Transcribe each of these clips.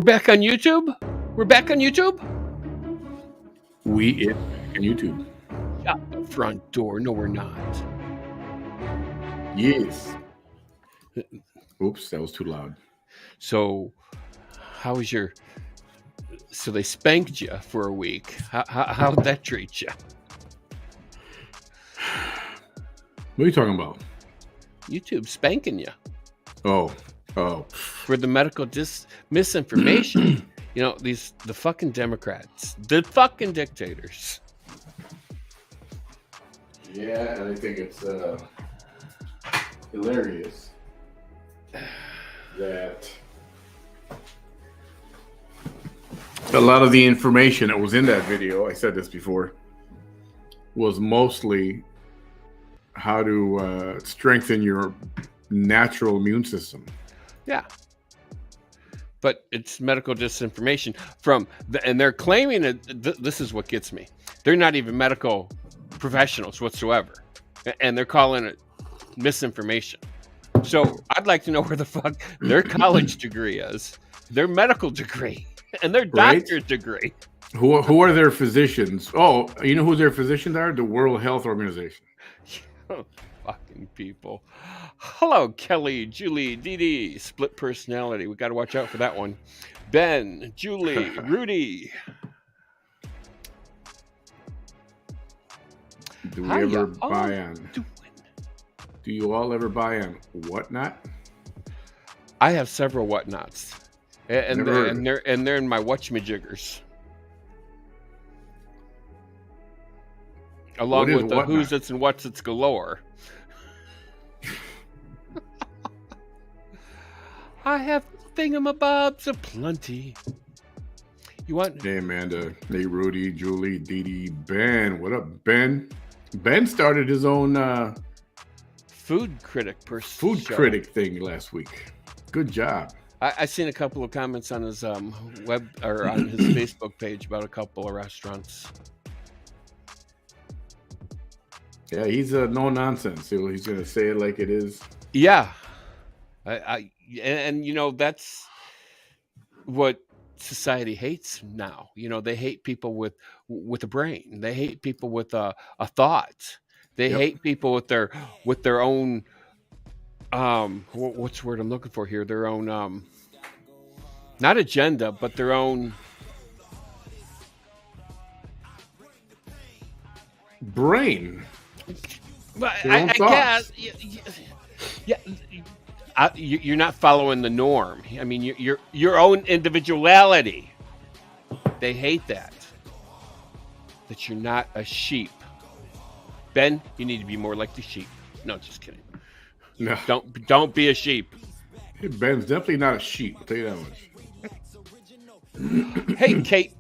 Back on YouTube? We're back on YouTube? We it back on YouTube. Shut the front door. No, we're not. Yes. Oops, that was too loud. So, how was your? So they spanked you for a week. How'd that treat you? What are you talking about? YouTube spanking you Oh. for the medical misinformation. You know, the fucking Democrats, the fucking dictators. Yeah, and I think it's hilarious that a lot of the information that was in that video, I said this before, was mostly how to strengthen your natural immune system. Yeah. But it's medical disinformation and they're claiming it. This is what gets me. They're not even medical professionals whatsoever, and they're calling it misinformation. So I'd like to know where the fuck their college degree is, their medical degree, and their doctorate degree. Who are their physicians? Oh, you know who their physicians are? The World Health Organization. Fucking people. Hello, Kelly, Julie, Dee, split personality. We got to watch out for that one. Ben, Julie, Rudy. Do we ever buy on? Do you all ever buy on whatnot? I have several whatnots, and they're in my watchmajiggers, along with the who's its and what's its galore. I have thingamabobs aplenty. You want? Hey, Amanda. Hey, Rudy, Julie, Dee, Ben. What up, Ben? Ben started his own food critic critic thing last week. Good job. I seen a couple of comments on his web or on his Facebook page about a couple of restaurants. Yeah, he's no nonsense. He's gonna say it like it is. Yeah, and you know that's what society hates now. You know, they hate people with a brain. They hate people with a thought. They hate people with their own what's the word I'm looking for here? Their own not agenda, but their own brain. I guess. Yeah. You're not following the norm. I mean, your own individuality. They hate that you're not a sheep. Ben, you need to be more like the sheep. No, just kidding. No, don't be a sheep. Ben's definitely not a sheep. I'll tell you that much. Hey, Kate.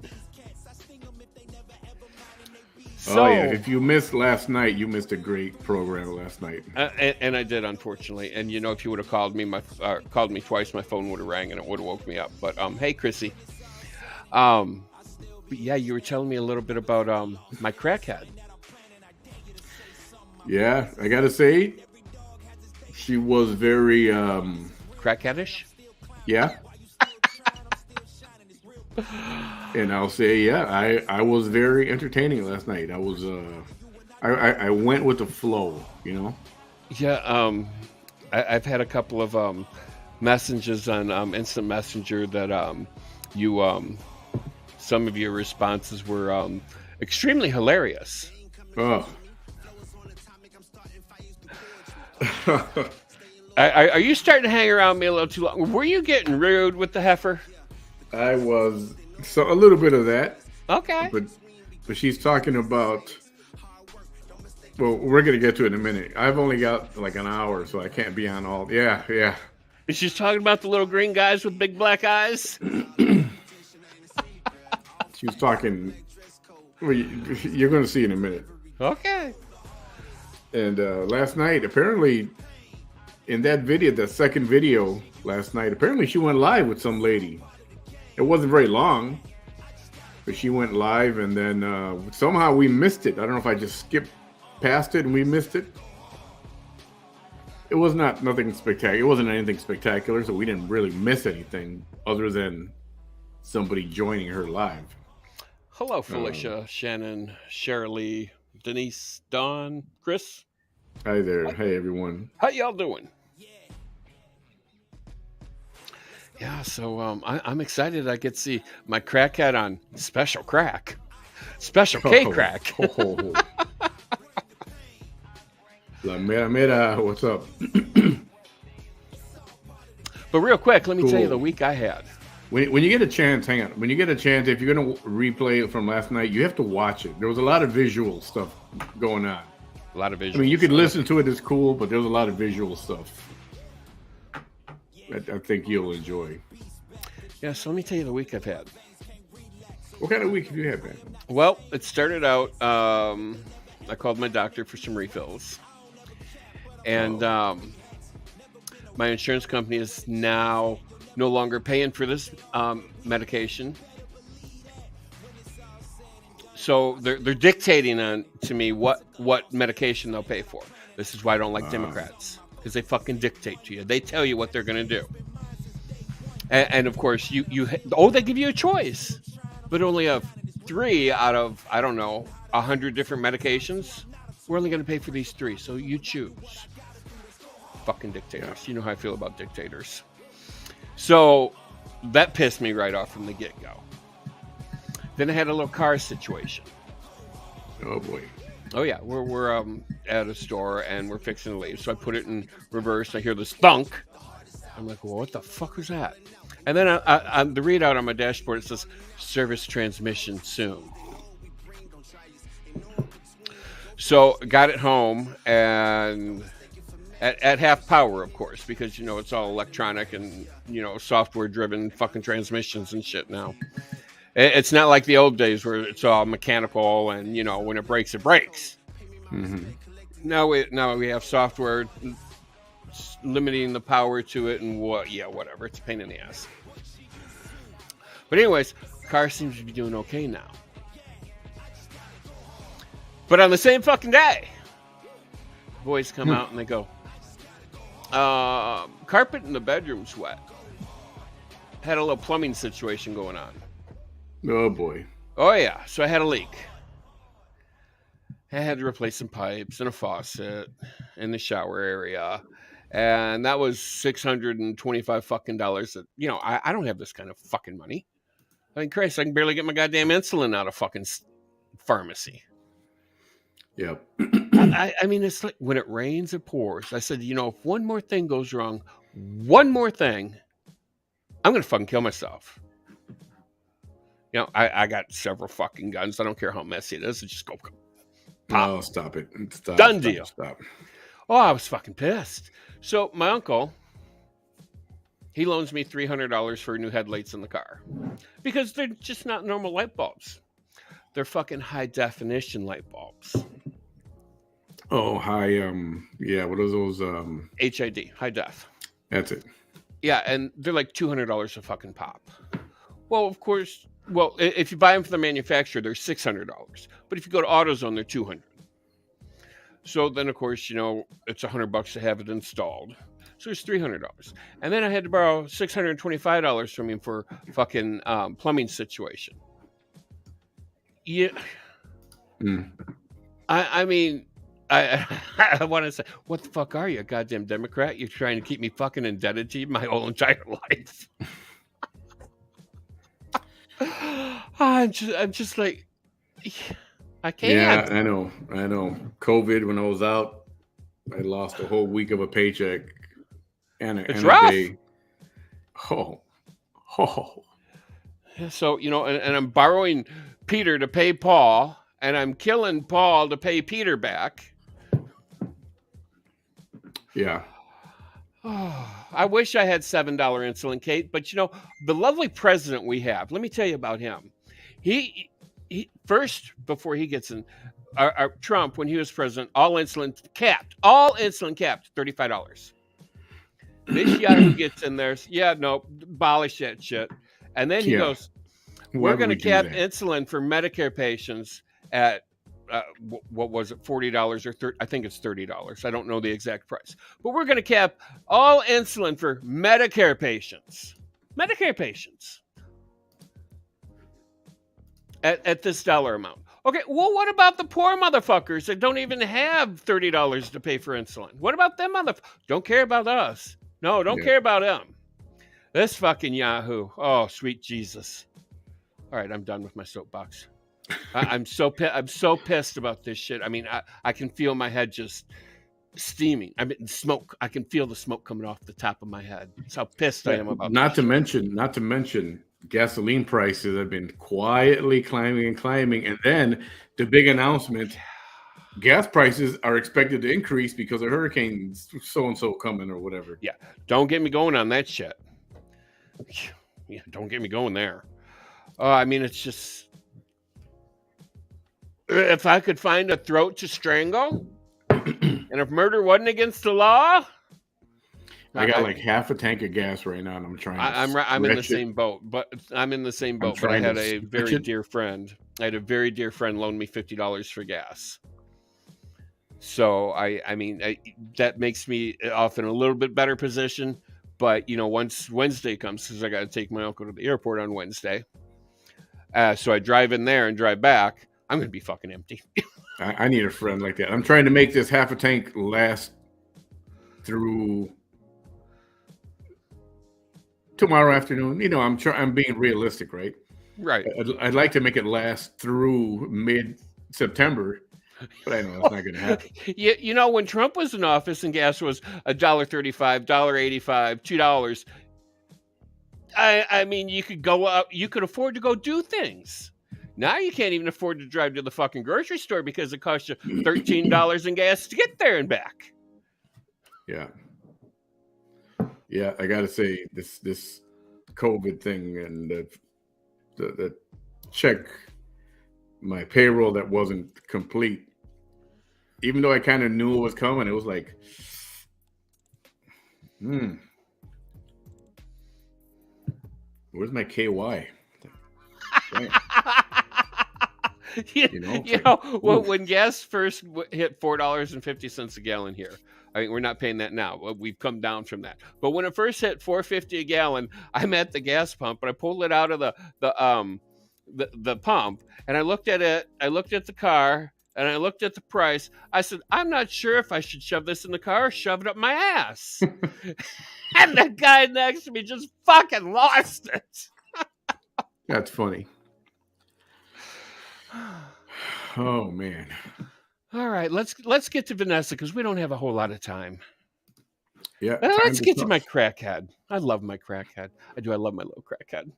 So, oh yeah, if you missed last night, you missed a great program last night. And I did, unfortunately. And you know, if you would have called me, called me twice, my phone would have rang and it would have woke me up. But hey, Chrissy. But yeah, you were telling me a little bit about my crackhead. Yeah, I gotta say, she was very crackheadish. Yeah. And I'll say, yeah, I was very entertaining last night. I was, I went with the flow, you know? Yeah, I've had a couple of messages on Instant Messenger that you, some of your responses were extremely hilarious. Oh. Are you starting to hang around me a little too long? Were you getting rude with the heifer? I was. So a little bit of that. Okay. But she's talking about. Well, we're gonna get to it in a minute. I've only got like an hour, so I can't be on all. Yeah. She's talking about the little green guys with big black eyes. She was talking. Well, you're gonna see in a minute. Okay. And last night, apparently, in that video, the second video last night, apparently she went live with some lady. It wasn't very long, but she went live, and then somehow we missed it. I don't know if I just skipped past it and we missed it. It was nothing spectacular. It wasn't anything spectacular, so we didn't really miss anything other than somebody joining her live. Hello, Felicia, Shannon, Shirley, Denise, Dawn, Chris. Hi there. Hey, everyone. How y'all doing? Yeah, so I'm excited. I get to see my crack hat on Special Crack, Special K Crack. La mera mera, what's up? But real quick, let me tell you the week I had. When you get a chance, hang on. When you get a chance, if you're going to replay it from last night, you have to watch it. There was a lot of visual stuff going on. A lot of visual. I mean, you could listen to it; it's cool, but there's a lot of visual stuff. I think you'll enjoy. Yeah, so let me tell you the week I've had. What kind of week have you had, man? Well, it started out. I called my doctor for some refills, and my insurance company is now no longer paying for this medication. So they're dictating to me what medication they'll pay for. This is why I don't like Democrats, because they fucking dictate to you. They tell you what they're going to do. And of course, they give you a choice, but only have 3 out of, I don't know, 100 different medications. We're only going to pay for these 3, so you choose. Fucking dictators. You know how I feel about dictators. So that pissed me right off from the get-go. Then I had a little car situation. Oh boy. Oh yeah, we're at a store and we're fixing to leave. So I put it in reverse. I hear this thunk. I'm like, well, what the fuck was that? And then the readout on my dashboard, it says service transmission soon. So got it home and at half power, of course, because it's all electronic and software driven fucking transmissions and shit now. It's not like the old days where it's all mechanical and when it breaks, it breaks. Mm-hmm. Now we have software limiting the power to it and whatever. It's a pain in the ass. But anyways, the car seems to be doing okay now. But on the same fucking day, boys come out and they go, carpet in the bedroom's wet. Had a little plumbing situation going on. Oh boy. Oh yeah, so I had a leak. I had to replace some pipes and a faucet in the shower area. And that was $625 fucking dollars. That I don't have this kind of fucking money. I mean, Christ, I can barely get my goddamn insulin out of fucking pharmacy. Yep. I mean, it's like when it rains, it pours. I said, if one more thing goes wrong, one more thing, I'm gonna fucking kill myself. I got several fucking guns. I don't care how messy it is. Just go pop. Oh, stop it. Done deal. Stop. Oh, I was fucking pissed. So my uncle, he loans me $300 for new headlights in the car because they're just not normal light bulbs. They're fucking high definition light bulbs. Oh, what are those? HID, high def. That's it. Yeah, and they're like $200 a fucking pop. Well, of course, if you buy them from the manufacturer, they're $600. But if you go to AutoZone, they're $200. So then, of course, it's $100 to have it installed. So it's $300. And then I had to borrow $625 from him for fucking plumbing situation. Yeah. I mean, I want to say, what the fuck are you, a goddamn Democrat? You're trying to keep me fucking indebted to you my whole entire life. I'm just like, I can't. Yeah, I know. COVID, when I was out, I lost a whole week of a paycheck and a day. Oh. So, and I'm borrowing Peter to pay Paul, and I'm killing Paul to pay Peter back. Yeah. I wish I had $7 insulin, Kate, but the lovely president we have, let me tell you about him. He first, before he gets in, Trump, when he was president, all insulin capped, $35. This Yahoo gets in there, abolish that shit. And then he goes, we're going to cap insulin for Medicare patients at, what was it, $40 or $30? I think it's $30. I don't know the exact price. But we're going to cap all insulin for Medicare patients. at this dollar amount. Okay, well, what about the poor motherfuckers that don't even have $30 to pay for insulin? What about them motherfuckers? Don't care about us. No, don't Yeah. care about them. This fucking Yahoo. Oh, sweet Jesus. All right, I'm done with my soapbox. I'm so pissed about this shit. I mean, I can feel my head just steaming. I mean, smoke. I can feel the smoke coming off the top of my head. That's how pissed I am about not this to shit. not to mention, gasoline prices have been quietly climbing and climbing, and then the big announcement: gas prices are expected to increase because of hurricane so and so coming or whatever. Yeah, don't get me going on that shit. Yeah, don't get me going there. I mean, it's just if I could find a throat to strangle, and if murder wasn't against the law, I got like half a tank of gas right now, and I'm trying to. I'm in the same boat, but I'm in the same boat. But I had a very dear friend. I had a very dear friend loan me $50 for gas. So I mean, that makes me off in a little bit better position. But you know, once Wednesday comes, because I got to take my uncle to the airport on Wednesday. So I drive in there and drive back. I'm gonna be fucking empty. I need a friend like that. I'm trying to make this half a tank last through tomorrow afternoon. You know, I'm being realistic, right? Right. I'd like to make it last through mid-September, but I know that's not going to happen. You know, when Trump was in office and gas was $1.35, $1.85, $2. I mean, you could go up. You could afford to go do things. Now you can't even afford to drive to the fucking grocery store because it costs you $13 in gas to get there and back. Yeah. Yeah, I got to say this COVID thing and the check my payroll that wasn't complete. Even though I kind of knew it was coming, it was like, where's my KY? When gas first hit $4.50 a gallon here, I mean, we're not paying that now. We've come down from that. But when it first hit $4.50 a gallon, I'm at the gas pump, and I pulled it out of the pump, and I looked at it. I looked at the car, and I looked at the price. I said, I'm not sure if I should shove this in the car or shove it up my ass. And the guy next to me just fucking lost it. That's funny. Oh man. All right, let's get to Vanessa because we don't have a whole lot of time. Yeah. Let's get to my crackhead. I love my crackhead. I do. I love my little crackhead.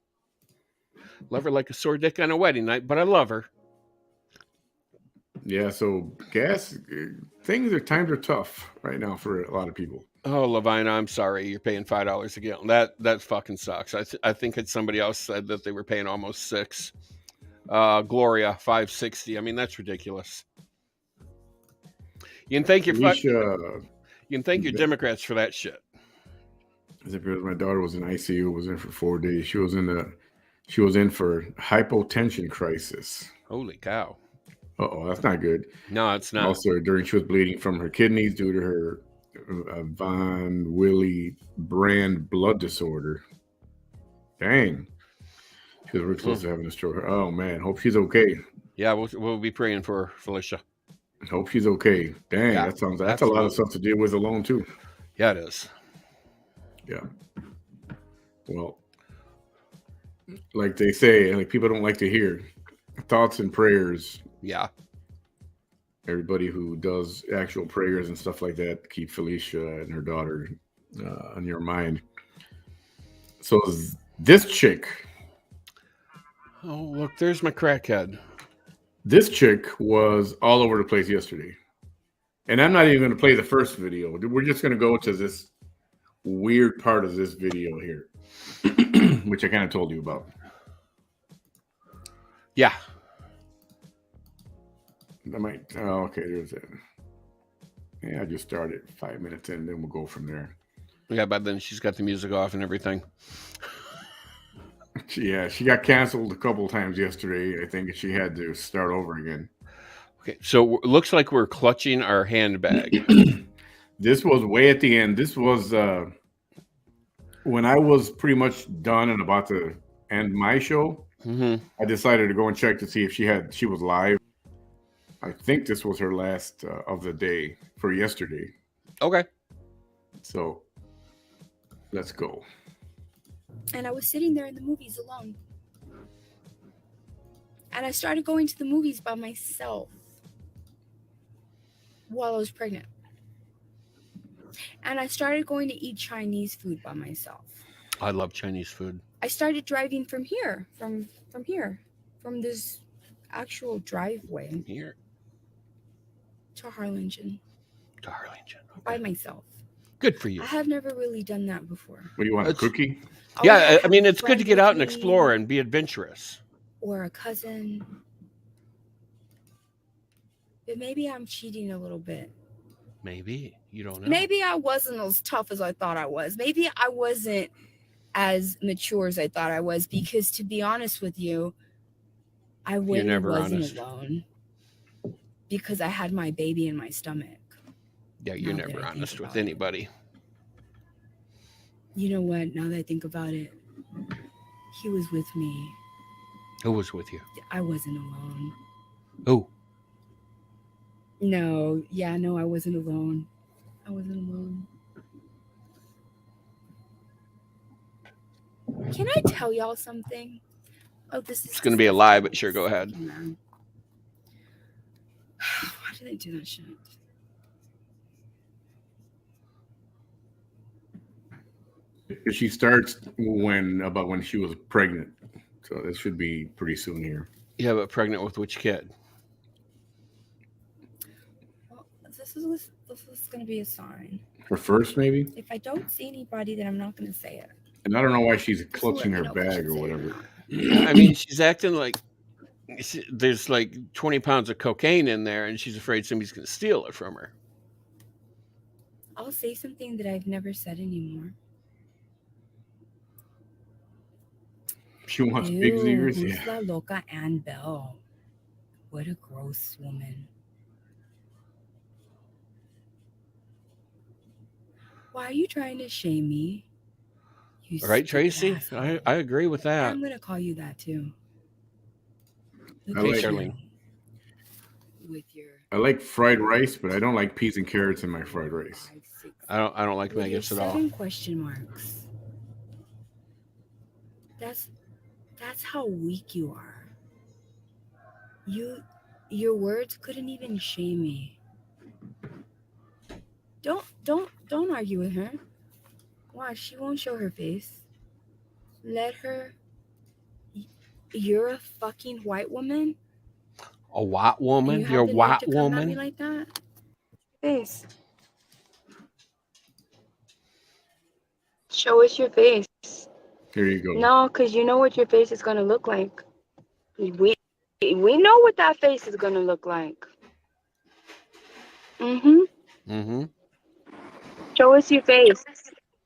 Love her like a sore dick on a wedding night, but I love her. Yeah. So times are tough right now for a lot of people. Oh, Lavina, I'm sorry. You're paying $5 a gallon. That fucking sucks. I think somebody else said that they were paying almost $6. Gloria, $5.60. I mean, that's ridiculous. You can thank your Democrats for that shit. Because my daughter was in ICU, was in for 4 days. She was in for hypotension crisis. Holy cow! Oh, that's not good. No, it's not. Also, she was bleeding from her kidneys due to her von Willebrand blood disorder. Dang. She was really close to having a stroke. Oh man, hope she's okay. Yeah, we'll be praying for her, Felicia. Hope she's okay. Dang, yeah, that's a lot of stuff to deal with alone too. Yeah, it is. Yeah. Well, like they say, like people don't like to hear thoughts and prayers. Yeah. Everybody who does actual prayers and stuff like that, keep Felicia and her daughter on your mind. So this chick. Oh, look, there's my crackhead. This chick was all over the place yesterday. And I'm not even going to play the first video. We're just going to go to this weird part of this video here, which I kind of told you about. Yeah. Okay, there's it. Yeah, I just started 5 minutes in, then we'll go from there. Yeah, but then she's got the music off and everything. Yeah, she got canceled a couple of times yesterday. I think she had to start over again. Okay, so it looks like we're clutching our handbag. This was way at the end. This was when I was pretty much done and about to end my show. I decided to go and check to see if she was live. I think this was her last of the day for yesterday. Okay. So let's go. And I was sitting there in the movies alone. And I started going to the movies by myself while I was pregnant. And I started going to eat Chinese food by myself. I love Chinese food. I started driving from here, from this actual driveway Here to Harlingen. to Harlingen. Okay. By myself. Good for you. I have never really done that before. What do you want, a cookie? Yeah, I mean, it's good to get out and explore and be adventurous. Or a cousin. But maybe I'm cheating a little bit. Maybe. You don't know. Maybe I wasn't as tough as I thought I was. Maybe I wasn't as mature as I thought I was. Because to be honest with you, I wasn't alone. Because I had my baby in my stomach. Yeah, you're never honest with anybody. You know what? Now that I think about it, he was with me. Who was with you? I wasn't alone. Who? No, I wasn't alone. I wasn't alone. Can I tell y'all something? Oh, this is. It's going to be a lie, but sure, go ahead. Why did they do that shit? She starts when she was pregnant, so this should be pretty soon here. Yeah, but pregnant with which kid? Well, this is going to be a sign. Her first, maybe. If I don't see anybody, then I'm not going to say it. And I don't know why she's clutching her bag or whatever. I mean, she's acting like there's like 20 pounds of cocaine in there, and she's afraid somebody's going to steal it from her. I'll say something that I've never said anymore. She wants big ears. Who's Yeah. La Loca Ann Bell? What a gross woman. Why are you trying to shame me? You Right, Tracy? asshole. I agree with that. I'm going to call you that too. I like Charlene. I like fried rice, but I don't like peas and carrots in my fried rice. I don't like maggots at all. 7 question marks. That's how weak you are. Your words couldn't even shame me. Don't argue with her. Watch, she won't show her face. Let her. You're a fucking white woman. A white woman? You're a white woman? Come at me like that? Face. Show us your face. Here you go. No, because you know what your face is going to look like. We know what that face is going to look like. Mm-hmm. Show us your face.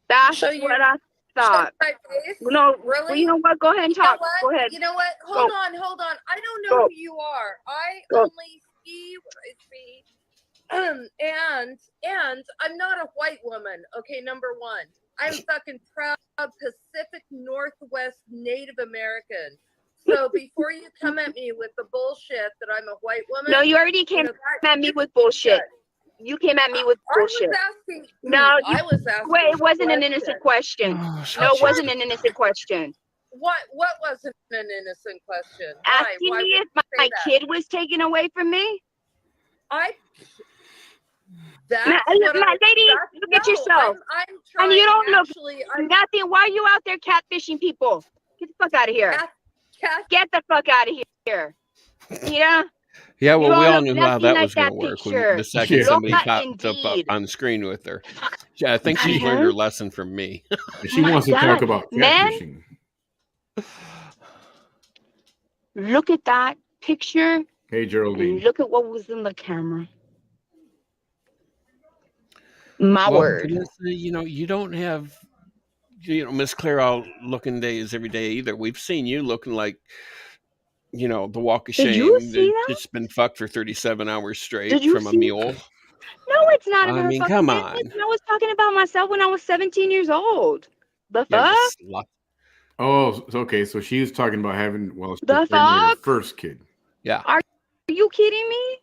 That's what I thought. My face? No, really? Well, you know what? Go ahead and talk. Go ahead. You know what? Hold on. I don't know who you are. I only see what I see. And I'm not a white woman. Okay, number one. I'm fucking proud Pacific Northwest Native American. So before you come at me with the bullshit that I'm a white woman. No, you already came at me with bullshit. You came at me with bullshit. I was asking. Wait, it wasn't an innocent question. No, it wasn't an innocent question. What wasn't an innocent question? Asking me if my kid was taken away from me? Lady, look at yourself. I'm trying, and you don't actually, look nothing. Why are you out there catfishing people? Get the fuck out of here. Get the fuck out of here. Yeah? Yeah, well, we all knew how that was going to work picture. The second somebody popped up on the screen with her. Yeah, I think she's learned her lesson from me. She wants to talk about catfishing. Look at that picture. Hey, Geraldine. Look at what was in the camera. My word. Vanessa, you don't have, Miss Claire all looking days every day either. We've seen you looking like, the walk of shame. Did you see that? It's been fucked for 37 hours straight from a mule. No, it's not about fucking come on. I was talking about myself when I was 17 years old. The fuck? Oh, okay. So she was talking about having, well, she was The pregnant with her fuck? first kid. Yeah. Are you kidding me?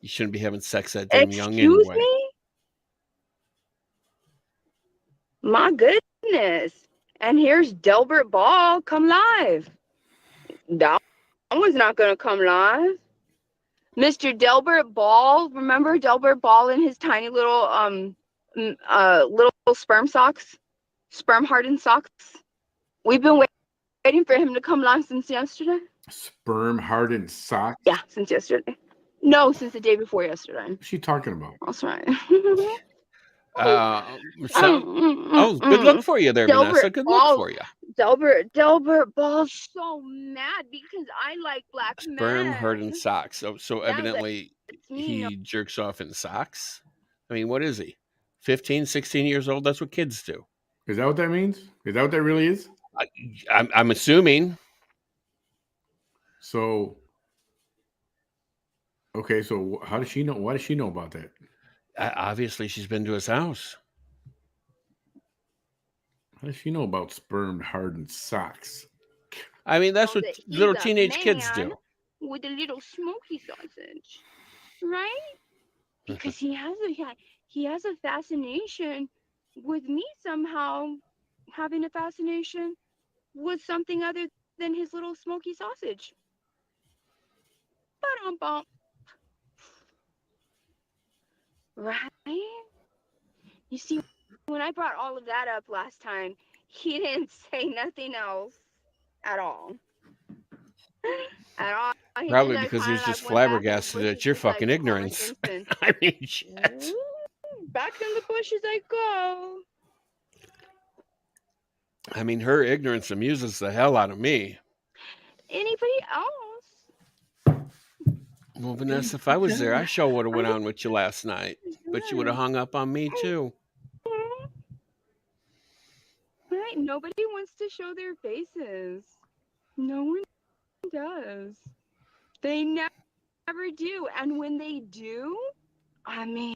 You shouldn't be having sex that damn young Excuse anyway. me? My goodness. And here's Delbert Ball come live. That one's not going to come live. Mr. Delbert Ball, remember Delbert Ball in his tiny little little sperm socks? Sperm hardened socks? We've been waiting for him to come live since yesterday. Sperm hardened socks? Yeah, since yesterday. No, since the day before yesterday. What's she talking about? That's right. Good look for you there, Vanessa. Good look for you. Delbert Ball's so mad because I like black Sperm hardened men. socks. So evidently he jerks off in socks. I mean, what is he? 15, 16 years old? That's what kids do. Is that what that means? Is that what that really is? I'm assuming. So, okay. So how does she know? Why does she know about that? Obviously, she's been to his house. How does she know about sperm hardened socks? I mean, that's what little teenage kids do. With a little smoky sausage, right? Because he has a fascination with me somehow, having a fascination with something other than his little smoky sausage. Ba-dum-bum. Right? You see, when I brought all of that up last time, he didn't say nothing else at all. At all. Probably because he's just flabbergasted at your fucking ignorance. I mean, shit. Back in the bushes I go. I mean, her ignorance amuses the hell out of me. Anybody else? Well, Vanessa, if I was there, I sure would have went on with you last night. But you would have hung up on me, too. Right? Nobody wants to show their faces. No one does. They never do. And when they do, I mean...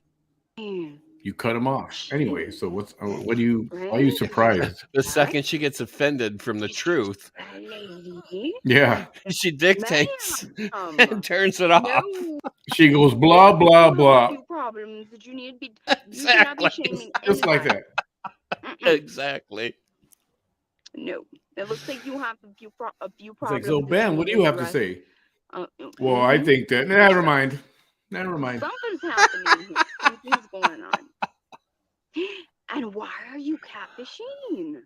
You cut them off. Anyway, so why are you surprised? The second she gets offended from the truth, yeah, she dictates and turns it off. No. She goes blah blah blah. A few problems that you need to be. Exactly. You cannot be shaming Just like that. Exactly. No, it looks like you have a few problems. It's like, so Ben, what do you have to say? Well, I think that. Never mind. Something's happening here. Something's going on. And why are you catfishing?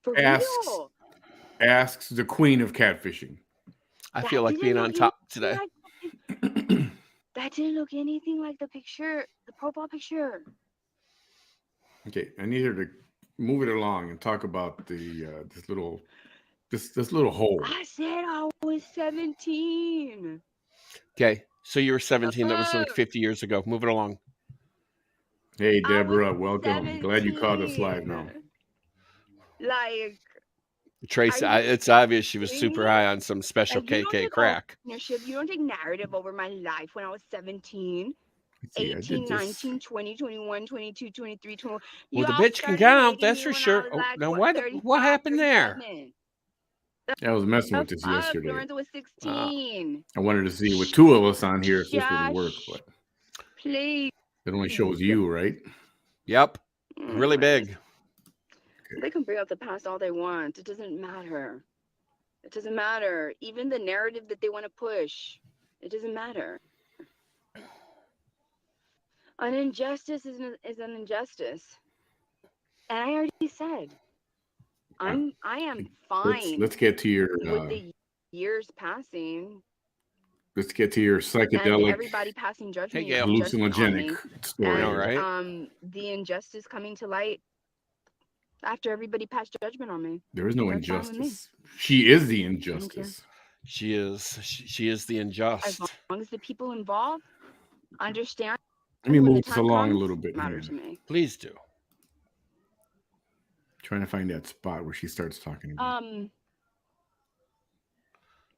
For real? Asks the queen of catfishing. I feel like being on top today. That didn't look anything like the picture, the profile picture. Okay, I need her to move it along and talk about the this little hole. I said I was 17. Okay, so you were 17. That was like 50 years ago. Move it along. Hey, Deborah, welcome. 17. Glad you caught us live now. Like, Tracy, it's obvious she was super high on some special KK crack. You don't take narrative over my life when I was 17. 18, 19, 20, 21, 22, 23, 21. Well, the bitch can count, that's for sure. Oh, now what happened there? I was messing with this yesterday. Lorenzo was 16. I wanted to see with two of us on here if this would work, but please. It only shows you, right? Yep. Really big. Okay. They can bring up the past all they want. It doesn't matter. It doesn't matter. Even the narrative that they want to push, it doesn't matter. An injustice is an injustice. And I already said, I am fine. Let's get to your with the years passing. Let's get to your psychedelic. And everybody passing judgment. Hey, hallucinogenic story. And, right? The injustice coming to light after everybody passed judgment on me. There is no injustice. She is the injustice. She is the unjust. As long as the people involved understand. Let me move this along a little bit. To me. Please do. Trying to find that spot where she starts talking about.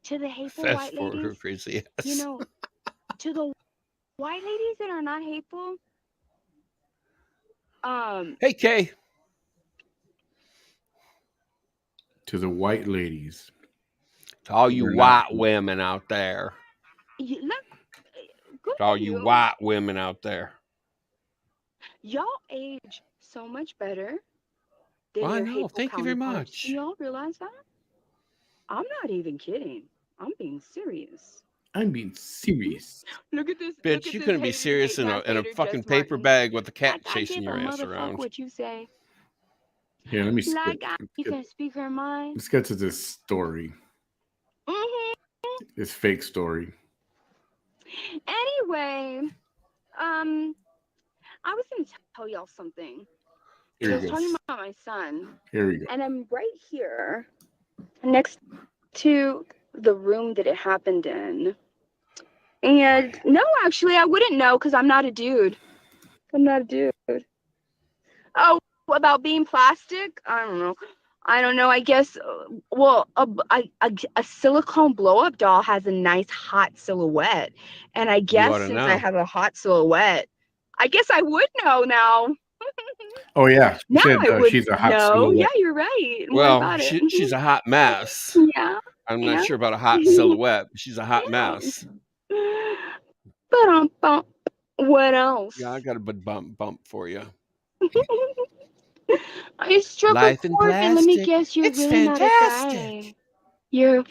To the hateful Fast white ladies, crazy, yes. you know, to the white ladies that are not hateful, Hey, Kay. To the white ladies. To all you white women out there. Good To all you white women out there. Y'all age so much better than I your know. hateful Thank you very counterparts. much. Do y'all realize that? I'm not even kidding. I'm being serious. I'm being serious. Look at this. Bitch, look at you this couldn't be haters serious hating in ass a hater, fucking Just paper Martin. bag with a cat Like, chasing your I give ass a motherfuck around. what you say. Here, let me Like, you can speak her mind. Let's get to this story. This fake story. Anyway, I was gonna tell y'all something. Here I was talking about my son. Here we go. And I'm right here next to the room that it happened in. And no, actually, I wouldn't know because I'm not a dude. I'm not a dude. Oh, about being plastic? I don't know. I guess, well, a silicone blow-up doll has a nice hot silhouette. And I guess since I have a hot silhouette, I guess I would know now. Oh, yeah. Now I would she's a hot know. silhouette. Yeah, you're right. Well, she's a hot mess. Yeah. I'm not sure about a hot silhouette, but she's a hot mess. But what else? Yeah, I got a big bump for you. I struck Life a in chord, and let me plastic. guess, you're It's really fantastic. not a guy. You're a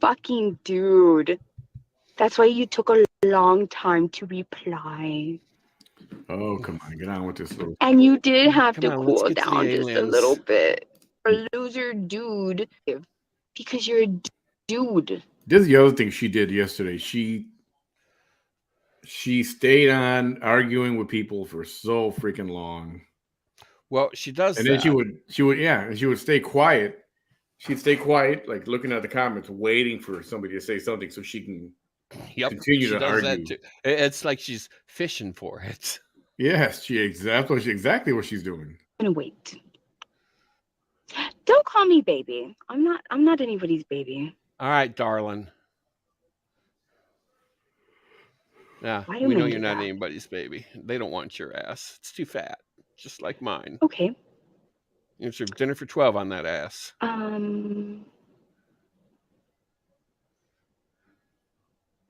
fucking dude. That's why you took a long time to reply. Oh, come on, get on with this little. And you did have Come to on, let's cool get to the down just a aliens. little bit. A loser dude. Because you're a dude. This is the other thing she did yesterday. She stayed on arguing with people for so freaking long. Well, she does and that. then she would stay quiet. She'd stay quiet, like looking at the comments, waiting for somebody to say something so she can continue to argue. That too. It's like she's fishing for it. Yes, exactly what she's doing. I'm gonna wait. Don't call me baby. I'm not anybody's baby. All right, darling. Yeah, we know you're not anybody's baby. They don't want your ass. It's too fat, just like mine. Okay. You serve dinner for 12 on that ass.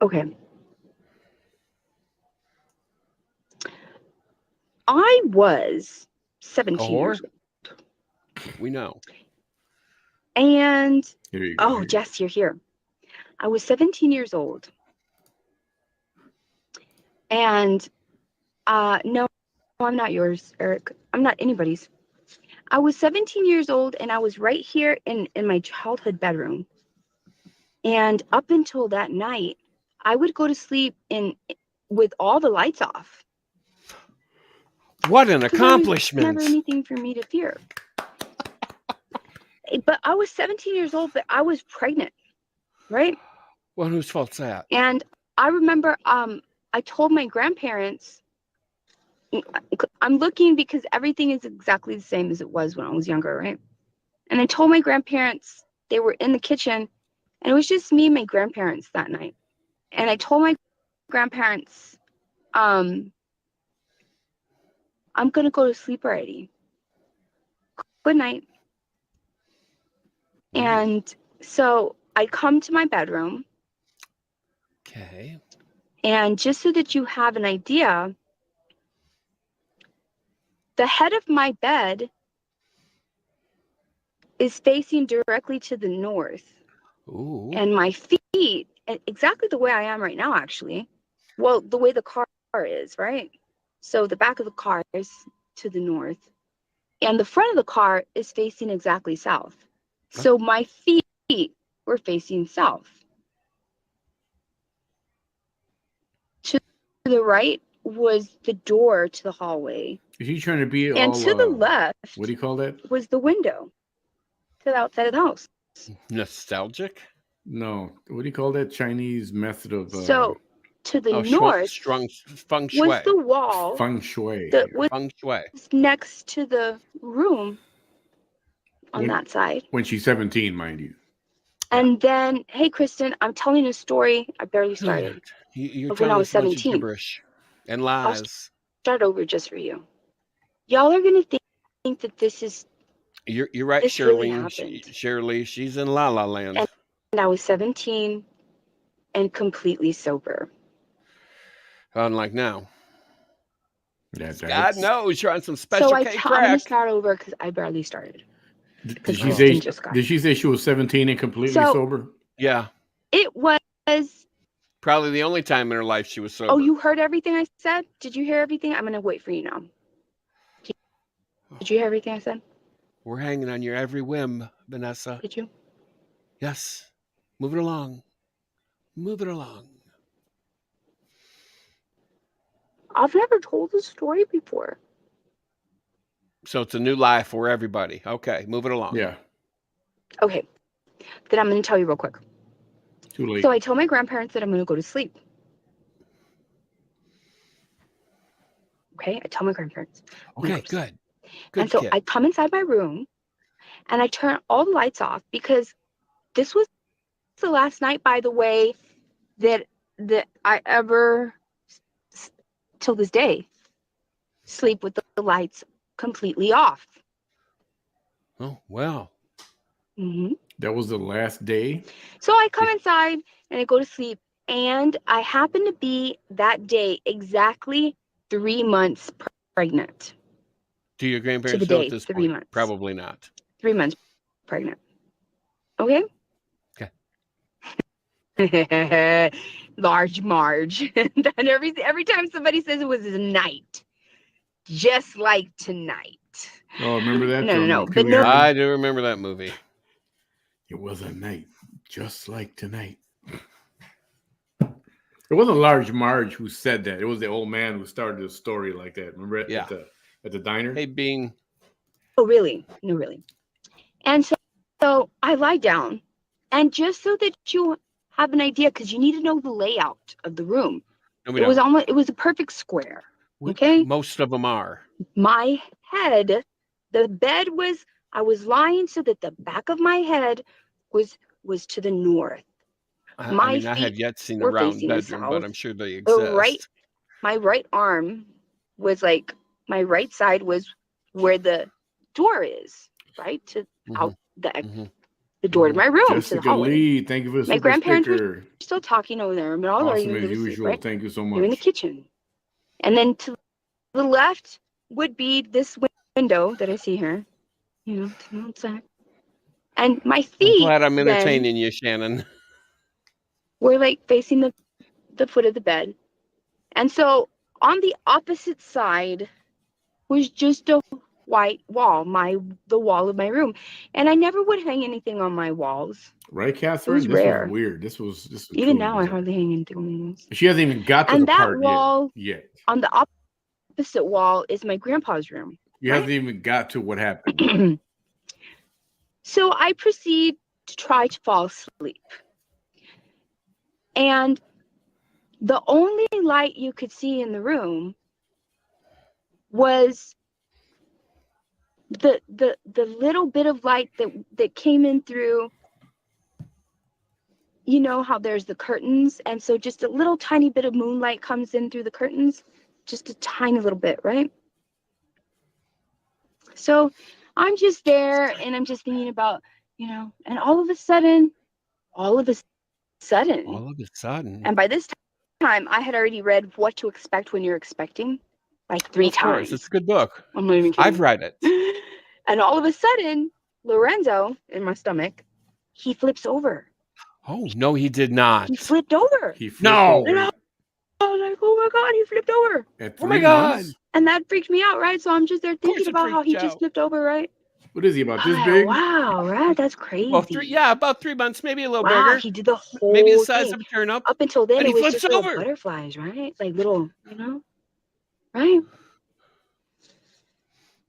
Okay. I was 17 years old. We know. And Jess, you're here. I was 17 years old. And no, I'm not yours, Eric. I'm not anybody's. I was 17 years old and I was right here in my childhood bedroom. And up until that night, I would go to sleep with all the lights off. What an accomplishment. Never anything for me to fear. But I was 17 years old, but I was pregnant, right? Well, whose fault's that? And I remember I told my grandparents, I'm looking because everything is exactly the same as it was when I was younger, right? And I told my grandparents, they were in the kitchen, and it was just me and my grandparents that night. And I told my grandparents, I'm going to go to sleep already. Good night. And so I come to my bedroom. Okay. And just so that you have an idea, the head of my bed is facing directly to the north. Ooh. And my feet, exactly the way I am right now, actually. Well, the way the car is, right? So the back of the car is to the north. And the front of the car is facing exactly south. So my feet were facing south. To the right was the door to the hallway. Is he trying to be and to the left, what do you call that? Was the window to the outside of the house. Nostalgic? No. What do you call that Chinese method of? So to the north feng shui. Was the wall. Feng shui. That was feng shui. Next to the room on that side. When she's 17, mind you. And then, hey, Kristen, I'm telling a story. I barely started. You're when I was 17. Gibberish and lies. I'll start over just for you. y'all are gonna think that this is. You're right, this Shirley. really happened. Shirley, she's in La La Land. And I was 17 and completely sober. Unlike now. That's God knows you're on some special So K I'm crack. gonna start over because I barely started. Did she say she was 17 and completely sober? Yeah. It was probably the only time in her life she was sober. Oh, you heard everything I said? Did you hear everything? I'm gonna wait for you now. Did you hear everything I said? We're hanging on your every whim, Vanessa. Did you? Yes. Move it along. Move it along. I've never told this story before. So it's a new life for everybody. Okay, move it along. Yeah. Okay. Then I'm going to tell you real quick. Too late. So I told my grandparents that I'm going to go to sleep. Okay? I tell my grandparents. Okay, good. And so I come inside my room and I turn all the lights off because this was the last night, by the way, that I ever, till this day, sleep with the lights completely off. Oh, wow. Mm-hmm. That was the last day? So I come inside and I go to sleep, and I happen to be that day exactly 3 months pregnant. Do your grandparents to the know day, at this 3 point? months. Probably not. 3 months pregnant. Okay? Okay. Large Marge. And every time somebody says it was a night, just like tonight. Oh, remember that? No. But no. I do remember that movie. It was a night, just like tonight. It wasn't Large Marge who said that. It was the old man who started the story like that. Remember it? Yeah. At the diner? Hey, Bing. Oh, really? No, really. And so I lie down, and just so that you have an idea, because you need to know the layout of the room. No, it was a perfect square. Okay? Most of them are. My head, the bed was, I was lying so that the back of my head was to the north. I had yet seen a round bedroom, but I'm sure they exist. My right arm was like, my right side was where the door is, right? To out the door to my room, Jessica to the hallway. Lee, thank you for the My super grandparents sticker. were still talking over there. But all awesome as usual. Sleep, right? Thank you so much. They're in the kitchen. And then to the left would be this window that I see here. You know, to the outside. And my feet. I'm glad I'm entertaining you, Shannon. We're like facing the foot of the bed. And so on the opposite side was just a white wall, the wall of my room. And I never would hang anything on my walls. Right, Catherine? It was rare. Was weird. This was even now I hardly hang anything on my walls. She hasn't even got to the part wall yet. On the opposite wall is my grandpa's room. You haven't even got to what happened. So I proceed to try to fall asleep. And the only light you could see in the room was the little bit of light that came in through, you know how there's the curtains, and so just a little tiny bit of moonlight comes in through the curtains, just a tiny little bit, right? So I'm just there and I'm just thinking about, and all of a sudden, and by this time I had already read What to Expect When You're Expecting, like 3 times. Of course, it's a good book. I'm not even kidding. I've read it. And all of a sudden, Lorenzo, in my stomach, he flips over. Oh, no, he did not. He flipped over. No. And I was like, oh my God, he flipped over. Oh my God. And that freaked me out, right? So I'm just there thinking about how he just flipped over, right? What is he, about this big? Wow, right? That's crazy. Well, about 3 months, maybe a little wow, bigger. He did the whole maybe the size thing. of a turnip. Up until then, and it he was just over. little butterflies, right? Like little, right?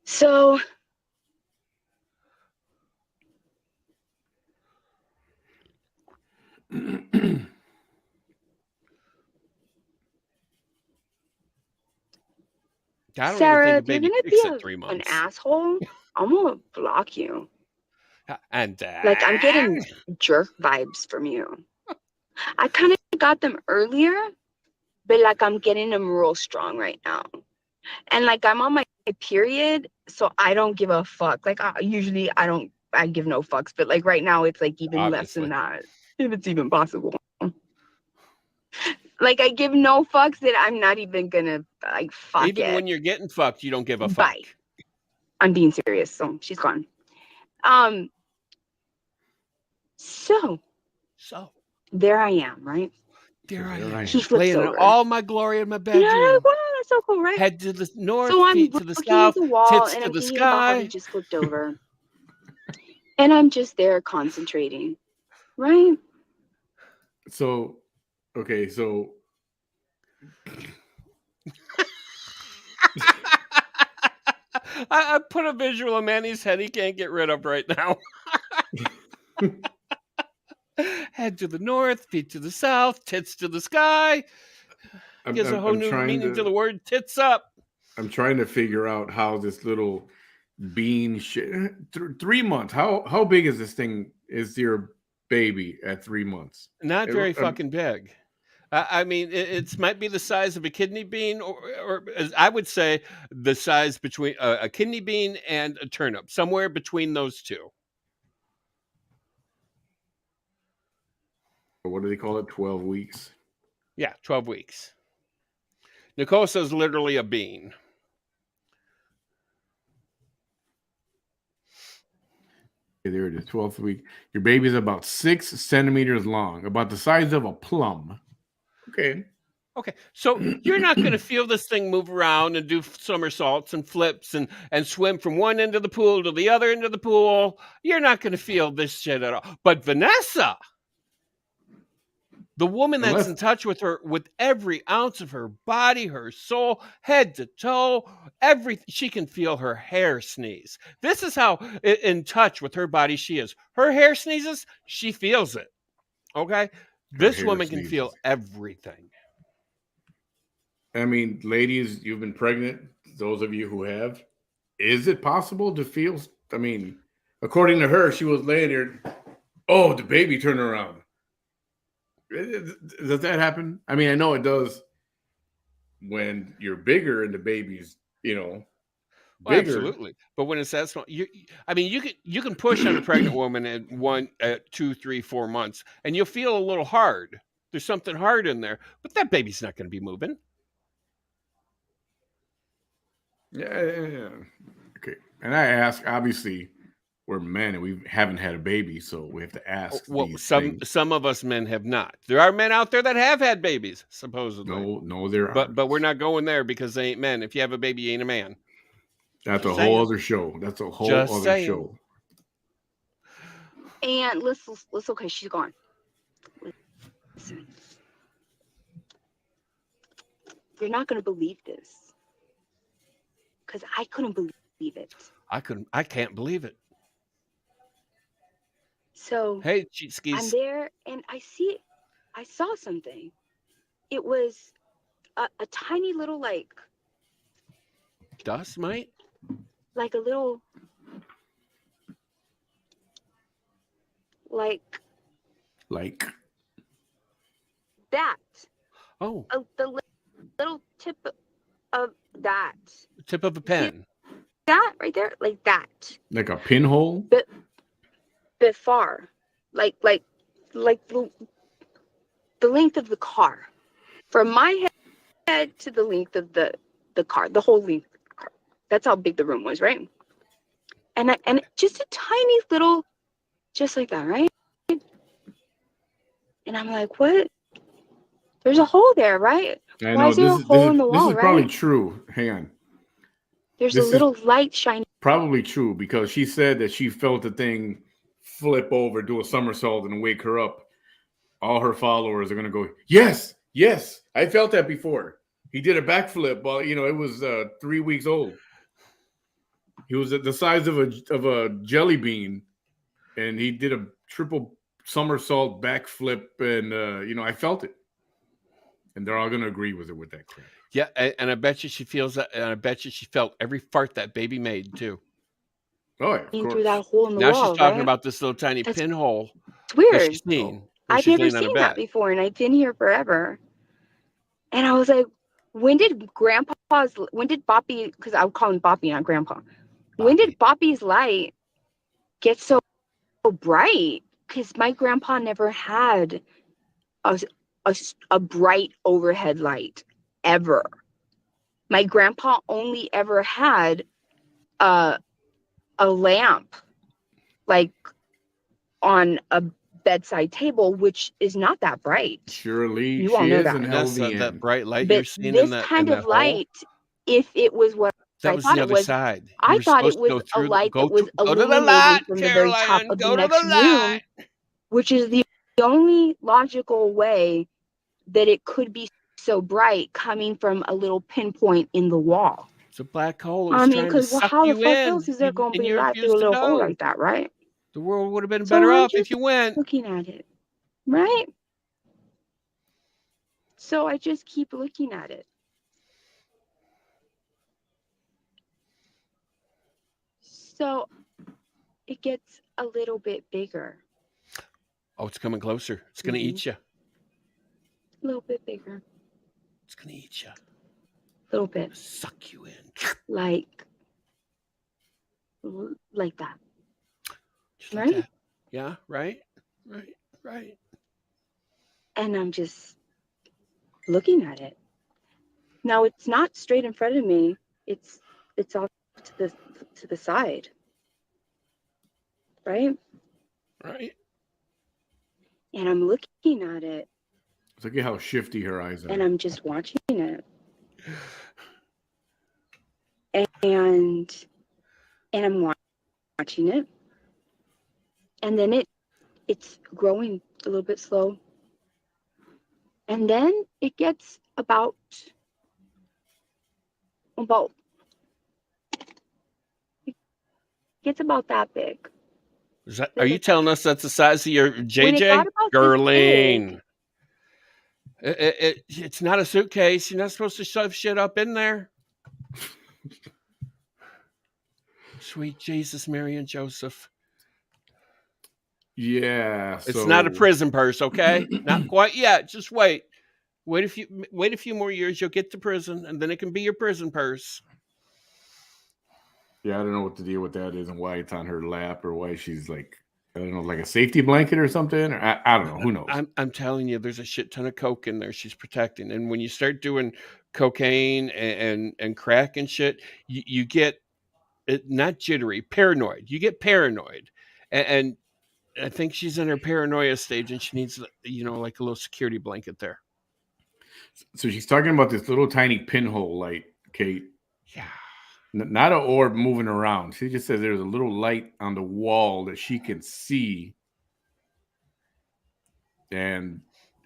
So Sarah, if you're gonna be an asshole, I'm gonna block you. And like I'm getting jerk vibes from you. I kind of got them earlier, but like I'm getting them real strong right now. And like I'm on my period, so I don't give a fuck. Like usually I give no fucks, but like right now it's like even less than that, if it's even possible. Like I give no fucks that I'm not even gonna like fuck Even it. when you're getting fucked, you don't give a fuck. Bye. I'm being serious, so she's gone. So there I am, right? There I am. He flips laying over. In all my glory in my bedroom. Yeah, wow, that's so cool, right? Head to the north, so I'm feet to the looking south, at the wall, tits and to I'm the thinking about how he sky. just flipped over. And I'm just there concentrating, right? So, okay, so I put a visual of Manny's head he can't get rid of right now. Head to the north, feet to the south, tits to the sky. Gives a whole new meaning to the word tits up. I'm trying to figure out how this little bean 3 months. How big is this thing? Is your baby at 3 months? Not very fucking big. I mean, it might be the size of a kidney bean, or I would say the size between a kidney bean and a turnip, somewhere between those two. What do they call it? 12 weeks. Yeah, 12 weeks. Nicole says literally a bean. There it is, 12th week. Your baby's about 6 centimeters long, about the size of a plum. Okay. So you're not going to feel this thing move around and do somersaults and flips and swim from one end of the pool to the other end of the pool. You're not going to feel this shit at all. But Vanessa, the woman that's in touch with her, with every ounce of her body, her soul, head to toe, everything, she can feel her hair sneeze. This is how in touch with her body she is. Her hair sneezes, she feels it. Okay? This woman can feel everything. I mean, ladies, you've been pregnant. Those of you who have, is it possible to feel? I mean, according to her, she was laying there. Oh, the baby turned around. Does that happen? I mean, I know it does when you're bigger and the baby's, bigger. Well, absolutely. But when it's that small, you can push on a pregnant woman at 2, 3, 4 months, and you'll feel a little hard. There's something hard in there, but that baby's not going to be moving. Yeah. Okay. And I ask, obviously, we're men and we haven't had a baby, so we have to ask. Well, some of us men have not. There are men out there that have had babies, supposedly. No, there aren't. But we're not going there because they ain't men. If you have a baby, you ain't a man. That's a whole other show. That's a whole other show. And listen, okay, she's gone. Listen. You're not going to believe this. Because I couldn't believe it. I can't believe it. So hey, Cheatskis. I'm there and I saw something. It was a tiny little dust mite? Like a little like that. Oh. The little tip of that. Tip of a pen. That right there, like that. Like a pinhole? Bit far. Like the length of the car. From my head to the length of the car, the whole length of the car. That's how big the room was, right? And just a tiny little, just like that, right? And I'm like, what? There's a hole there, right? I know. Why is there a hole in the wall, this is probably true. Hang on. There's a little light shining. Probably true because she said that she felt the thing flip over, do a somersault, and wake her up. All her followers are going to go, yes, I felt that before. He did a backflip while, it was 3 weeks old. He was the size of a jelly bean, and he did a triple somersault backflip, and, I felt it. And they're all going to agree with her with that crap. Yeah, and I bet you she feels that, and I bet you she felt every fart that baby made, too. Oh, yeah, of course. Through that hole in the now wall, she's talking right? about this little tiny pinhole. It's weird. That she's seen. I've never seen that before, and I've been here forever. And I was like, when did Grandpa Boppy, because I would call him Boppy, not Grandpa. When did Boppy's light get so bright? Because my grandpa never had a bright overhead light ever. My grandpa only ever had a lamp, like on a bedside table, which is not that bright. Surely you all know that. and that bright light But you're seeing this in that kind of hole, light, if it was what that I was thought the it other was, side. I thought it was a light that was go to the illuminating light, from the very top Caroline. of Go the to next the room, light. which is the only logical way that it could be so bright, coming from a little pinpoint in the wall. It's a black hole. I mean, because how the fuck else is there going to be light through a little hole like that, right? The world would have been So better I'm off if just you went. looking at it, right? So I just keep looking at it. So it gets a little bit bigger. Oh, it's coming closer. It's going to eat you. A little bit bigger. It's going to eat you. A little bit. Suck you in. Like that. Just right? Like that. Yeah, right. And I'm just looking at it. Now it's not straight in front of me. It's off to the side. Right? Right. And I'm looking at it. Look at how shifty her eyes are. And I'm just watching it. And I'm watching it. And then it's growing a little bit slow. And then it gets about that big. Are you telling us that's the size of your JJ? Girling. It's not a suitcase. You're not supposed to shove shit up in there. Sweet Jesus, Mary, and Joseph. Yeah, it's not a prison purse, okay? Not quite yet. Just wait. Wait a few more years. You'll get to prison, and then it can be your prison purse. Yeah, I don't know what the deal with that is and why it's on her lap or why she's like, I don't know, like a safety blanket or something. Or I don't know. Who knows? I'm telling you, there's a shit ton of coke in there she's protecting. And when you start doing cocaine and crack and shit, you get not jittery, paranoid. You get paranoid. And I think she's in her paranoia stage and she needs, like a little security blanket there. So she's talking about this little tiny pinhole light, Kate. Yeah. Not an orb moving around. She just says there's a little light on the wall that she can see. And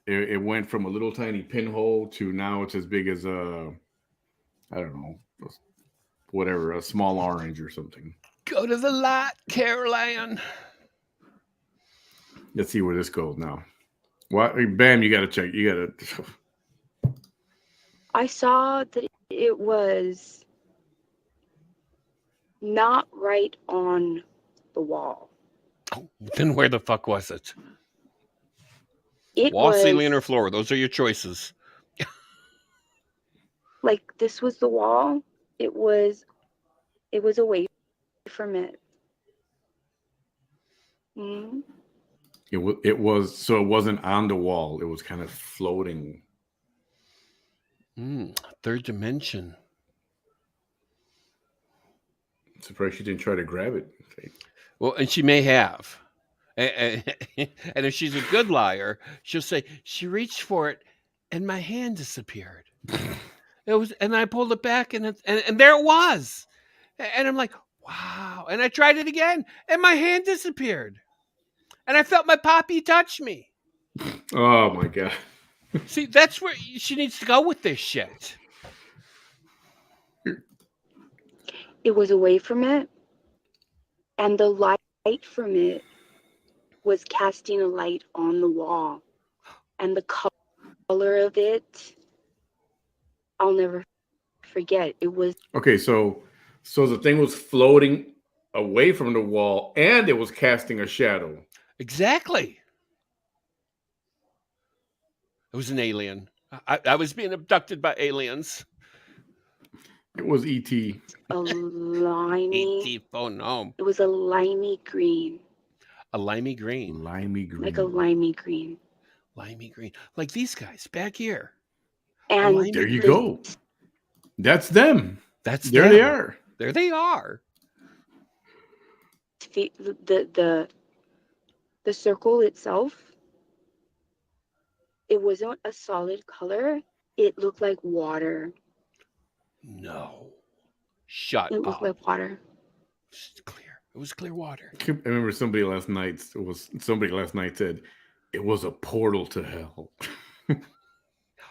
it went from a little tiny pinhole to now it's as big as I don't know, whatever, a small orange or something. Go to the light, Caroline. Let's see where this goes now. What? Bam, you got to check. You got to. I saw that it was not right on the wall. Oh, then where the fuck was it? Wall, ceiling, or floor? Those are your choices. Like this was the wall. It was away from it. Mm-hmm. It was so it wasn't on the wall. It was kind of floating. Third dimension. I'm surprised she didn't try to grab it. Well, and she may have. And if she's a good liar, she'll say, she reached for it and my hand disappeared. And I pulled it back and there it was. And I'm like, wow. And I tried it again and my hand disappeared. And I felt my poppy touch me. Oh my God. See, that's where she needs to go with this shit. It was away from it. And the light from it was casting a light on the wall. And the color of it, I'll never forget. It was okay. So the thing was floating away from the wall, and it was casting a shadow. Exactly. It was an alien. I was being abducted by aliens. It was E.T. A limey. E.T. phone home. It was a limey green. A limey green. Limey green. Like a limey green. Limey green. Like these guys back here. And there you go. That's them. That's there them. they are. There they are. The circle itself, it wasn't a solid color. It looked like water. No. Shut up. It looked like water. It's clear. It was clear water. I remember somebody last night said it was a portal to hell.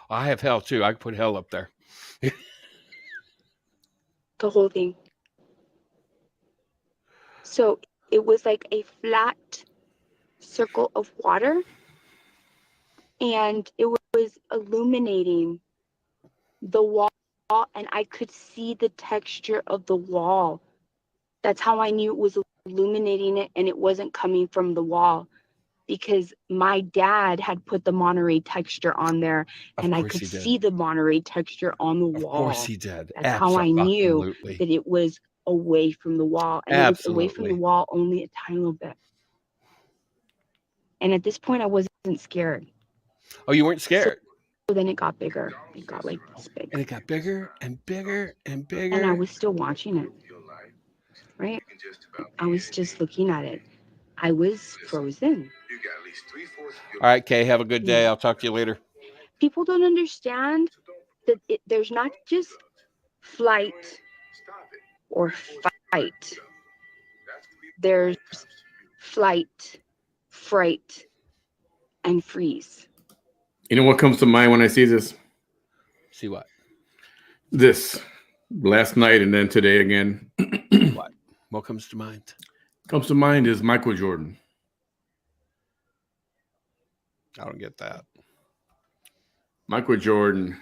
I have hell too. I could put hell up there. The whole thing. So it was like a flat circle of water, and it was illuminating the wall, and I could see the texture of the wall. That's how I knew it was illuminating it, and it wasn't coming from the wall, because my dad had put the Monterey texture on there, and I could see the Monterey texture on the wall. Of course he did. That's how I knew that it was away from the wall, and it was away from the wall only a tiny little bit. And at this point, I wasn't scared. Oh, you weren't scared? So then it got bigger. It got like this big. And it got bigger and bigger and bigger. And I was still watching it. Right? I was just looking at it. I was frozen. All right, Kay, have a good day. I'll talk to you later. People don't understand that there's not just flight or fight. There's flight, fright, and freeze. You know what comes to mind when I see this? See what? This. Last night and then today again. What? What comes to mind? Comes to mind is Michael Jordan. I don't get that. Michael Jordan.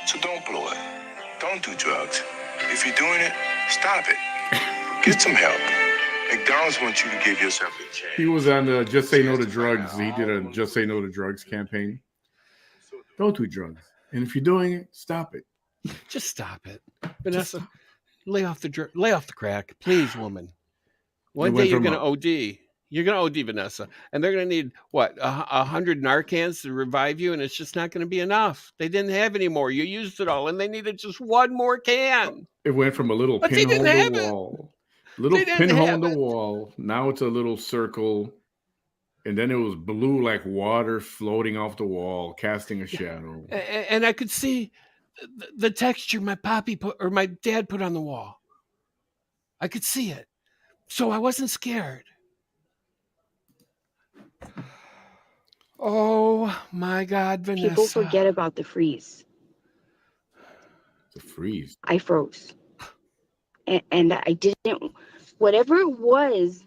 So don't blow it. Don't do drugs. If you're doing it, stop it. Get some help. McDonald's wants you to give yourself a chance. He was on the Just Say No to Drugs. He did a Just Say No to Drugs campaign. Don't do drugs. And if you're doing it, stop it. Just stop it. Vanessa, lay off the crack. Please, woman. One day you're going to OD. You're going to OD, Vanessa. And they're going to need, 100 Narcans to revive you, and it's just not going to be enough. They didn't have any more. You used it all, and they needed just one more can. It went from a little pinhole in the wall. Little pinhole in the wall. Now it's a little circle. And then it was blue like water floating off the wall, casting a shadow. And I could see the texture my dad put on the wall. I could see it. So I wasn't scared. Oh my God, Vanessa. People forget about the freeze. The freeze. I froze. And I didn't, whatever it was,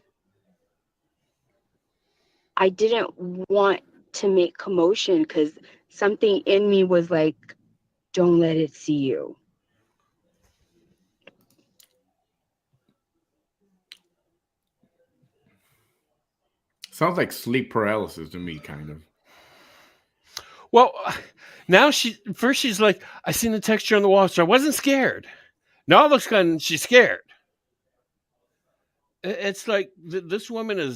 I didn't want to make commotion because something in me was like, don't let it see you. Sounds like sleep paralysis to me, kind of. Well, now she's like, I seen the texture on the wall, so I wasn't scared. Now all of a sudden she's scared. It's like this woman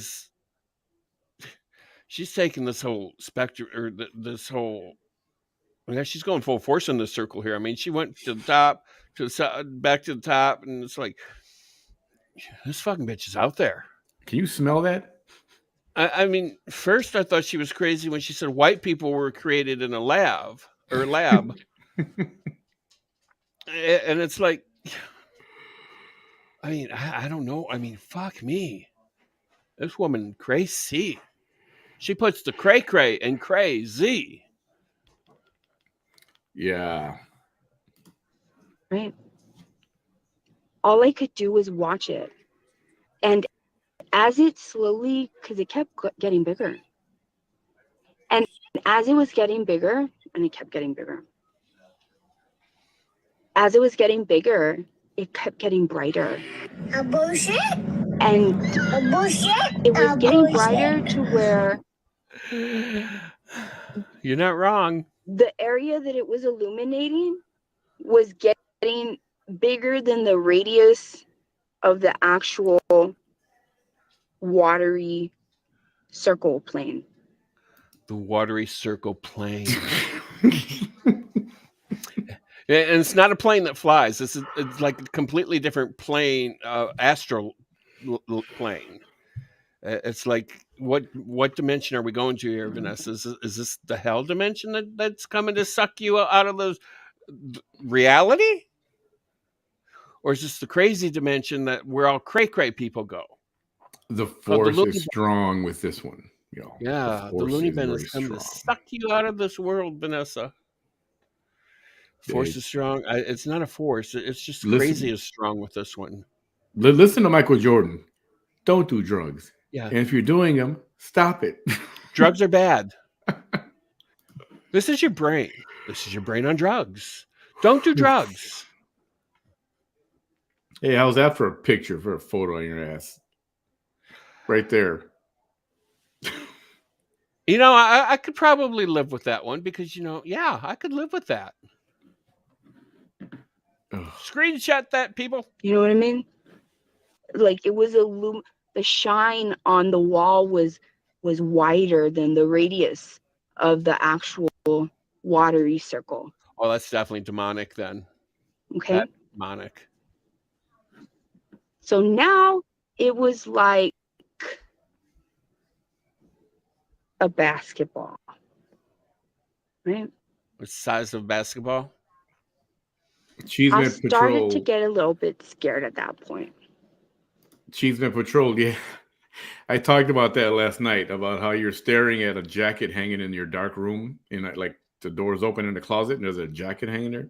she's taking this whole spectrum, or this whole, she's going full force in this circle here. I mean, she went to the top, to the side, back to the top, and it's like, this fucking bitch is out there. Can you smell that? I mean, first I thought she was crazy when she said white people were created in a lab. And it's like, I mean, I don't know. I mean, fuck me. This woman crazy. She puts the cray in crazy. Yeah. Right. All I could do was watch it. And as it slowly, because it kept getting bigger. And as it was getting bigger, and it kept getting bigger. As it was getting bigger, it kept getting brighter. A bullshit? And a bullshit? It was getting brighter to where You're not wrong. The area that it was illuminating was getting bigger than the radius of the actual watery circle plane. The watery circle plane. And it's not a plane that flies. It's like a completely different plane, astral plane. It's like what dimension are we going to here, Vanessa? Is this the hell dimension that's coming to suck you out of those reality, or is this the crazy dimension that where all cray people go? The force is strong with this one. Yeah, the loony bin is coming to suck you out of this world, Vanessa. Force is strong. It's not a force. It's just crazy is strong with this one. Listen to Michael Jordan. Don't do drugs. Yeah. And if you're doing them, stop it. Drugs are bad. This is your brain. This is your brain on drugs. Don't do drugs. Hey, how's that for a photo on your ass? Right there. I could probably live with that one because, yeah, I could live with that. Ugh. Screenshot that, people. You know what I mean? Like it was the shine on the wall was wider than the radius of the actual watery circle. Oh, that's definitely demonic then. Okay. That's demonic. So now it was like a basketball. Right? The size of a basketball? I started to get a little bit scared at that point. Cheeseman Patrol, yeah. I talked about that last night, about how you're staring at a jacket hanging in your dark room, and like the door's open in the closet, and there's a jacket hanging there.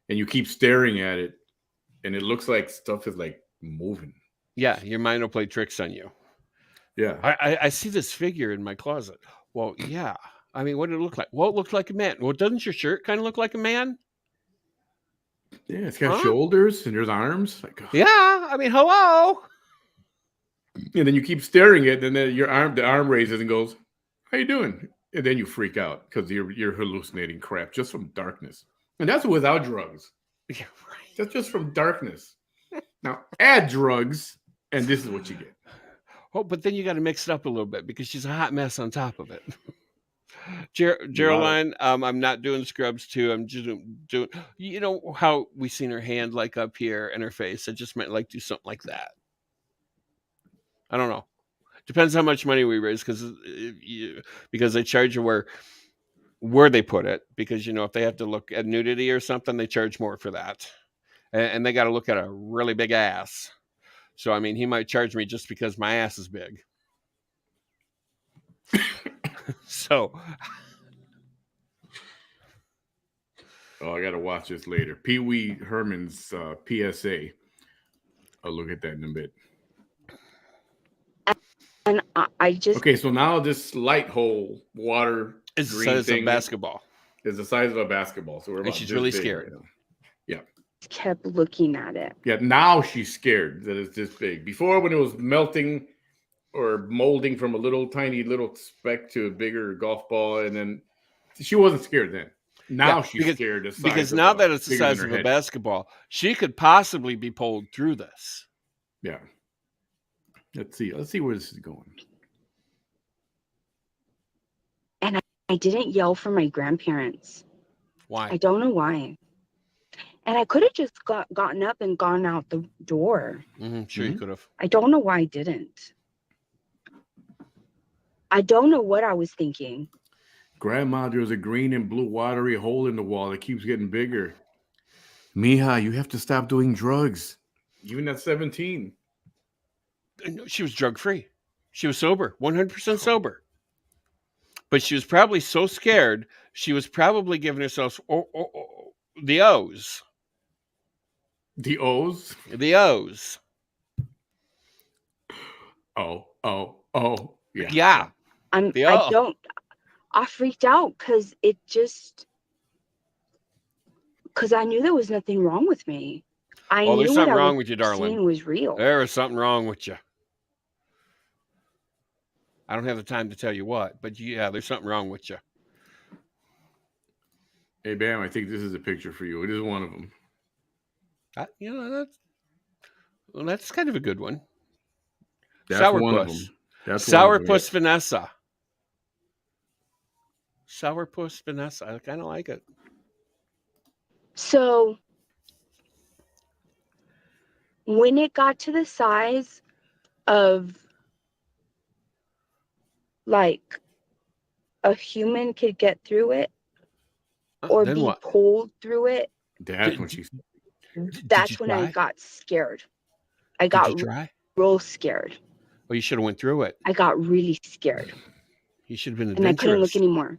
And you keep staring at it, and it looks like stuff is like moving. Yeah, your mind will play tricks on you. Yeah. I see this figure in my closet. Well, yeah. I mean, what did it look like? Well, it looked like a man. Well, doesn't your shirt kind of look like a man? Yeah, it's got shoulders and there's arms. Like, yeah, I mean, hello. And then you keep staring at it, and then the arm raises and goes, "How you doing?" And then you freak out because you're hallucinating crap just from darkness. And that's without drugs. Yeah, right. That's just from darkness. Now add drugs, and this is what you get. Oh, but then you got to mix it up a little bit because she's a hot mess on top of it. Geraldine, I'm not doing scrubs too. I'm just doing, how we seen her hand like up here and her face. I just might like do something like that. I don't know. Depends how much money we raise because they charge you where they put it. Because if they have to look at nudity or something, they charge more for that, and they got to look at a really big ass. So I mean, he might charge me just because my ass is big. So. Oh, I got to watch this later. Pee Wee Herman's PSA. I'll look at that in a bit. And I just... Okay, so now this light hole water is the size of a basketball. Is the size of a basketball. So and she's really scared. Right, yeah. Kept looking at it. Yeah, now she's scared that it's this big. Before, when it was melting or molding from a tiny little speck to a bigger golf ball, and then she wasn't scared then. Now she's scared because now that it's the size of a basketball, she could possibly be pulled through this. Yeah. Let's see where this is going. And I didn't yell for my grandparents. Why? I don't know why. And I could have just gotten up and gone out the door. Sure, you could have. I don't know why I didn't. I don't know what I was thinking. Grandma, there's a green and blue watery hole in the wall that keeps getting bigger. Mija, you have to stop doing drugs. Even at 17. She was drug-free. She was sober, 100% sober. But she was probably so scared, she was probably giving herself the O's. The O's? The O's. Oh. Yeah. Yeah. I freaked out because I knew there was nothing wrong with me. I knew there's something wrong with you, darling. Was real. There is something wrong with you. I don't have the time to tell you what, but yeah, there's something wrong with you. Hey, Bam, I think this is a picture for you. It is one of them. That's kind of a good one. That's one of them. That's Sourpuss Vanessa. Sourpuss Vanessa. I kind of like it. So when it got to the size of like a human could get through it or then be what? pulled through it, that's when she's. That's when I got scared. I got real scared. Well, you should have went through it. I got really scared. You should have been adventurous. And I couldn't look anymore.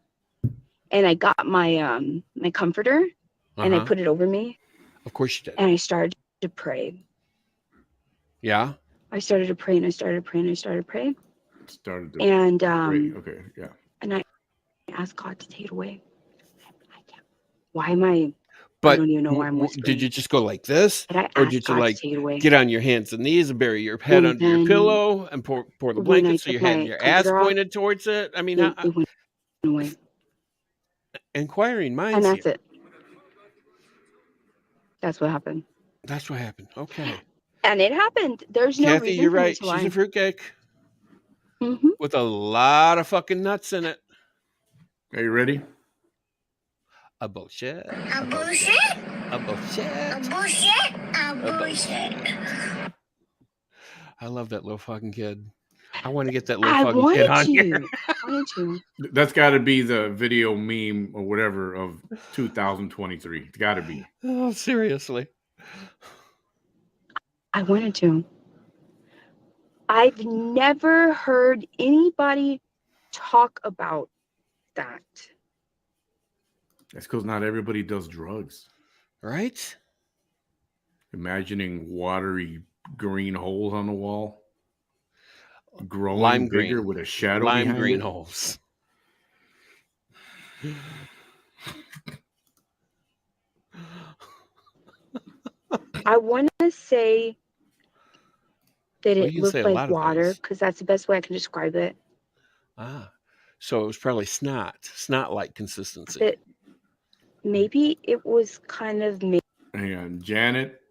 And I got my my comforter and I put it over me. Of course you did. And I started to pray. Yeah. I started to pray and I started to pray and I started to pray. Started to and pray. Okay, yeah. And I asked God to take it away. I can't. Why am I? But I don't even know why I'm whispering. Did you just go like this, or did you like get on your hands and knees and bury your head under your pillow and pour the blanket so you had your ass pointed towards it? I mean, it went away. Inquiring minds. And that's it. That's what happened. That's what happened. Okay. And it happened. There's no Kathy, reason you're for me right. to lie. She's a fruitcake Mm-hmm. with a lot of fucking nuts in it. Are you ready? A bullshit. A bullshit. A bullshit. A bullshit. A bullshit. I love that little fucking kid. I want to get that little fucking kid on here. I wanted to. That's got to be the video meme or whatever of 2023. It's got to be. Oh, seriously. I wanted to. I've never heard anybody talk about that. That's because not everybody does drugs. Right? Imagining watery green holes on the wall. Growing bigger with a shadow behind green it. Holes. I want to say that it looked like water because that's the best way I can describe it. So it was probably snot-like consistency. Maybe it was kind of. Hang on, Janet.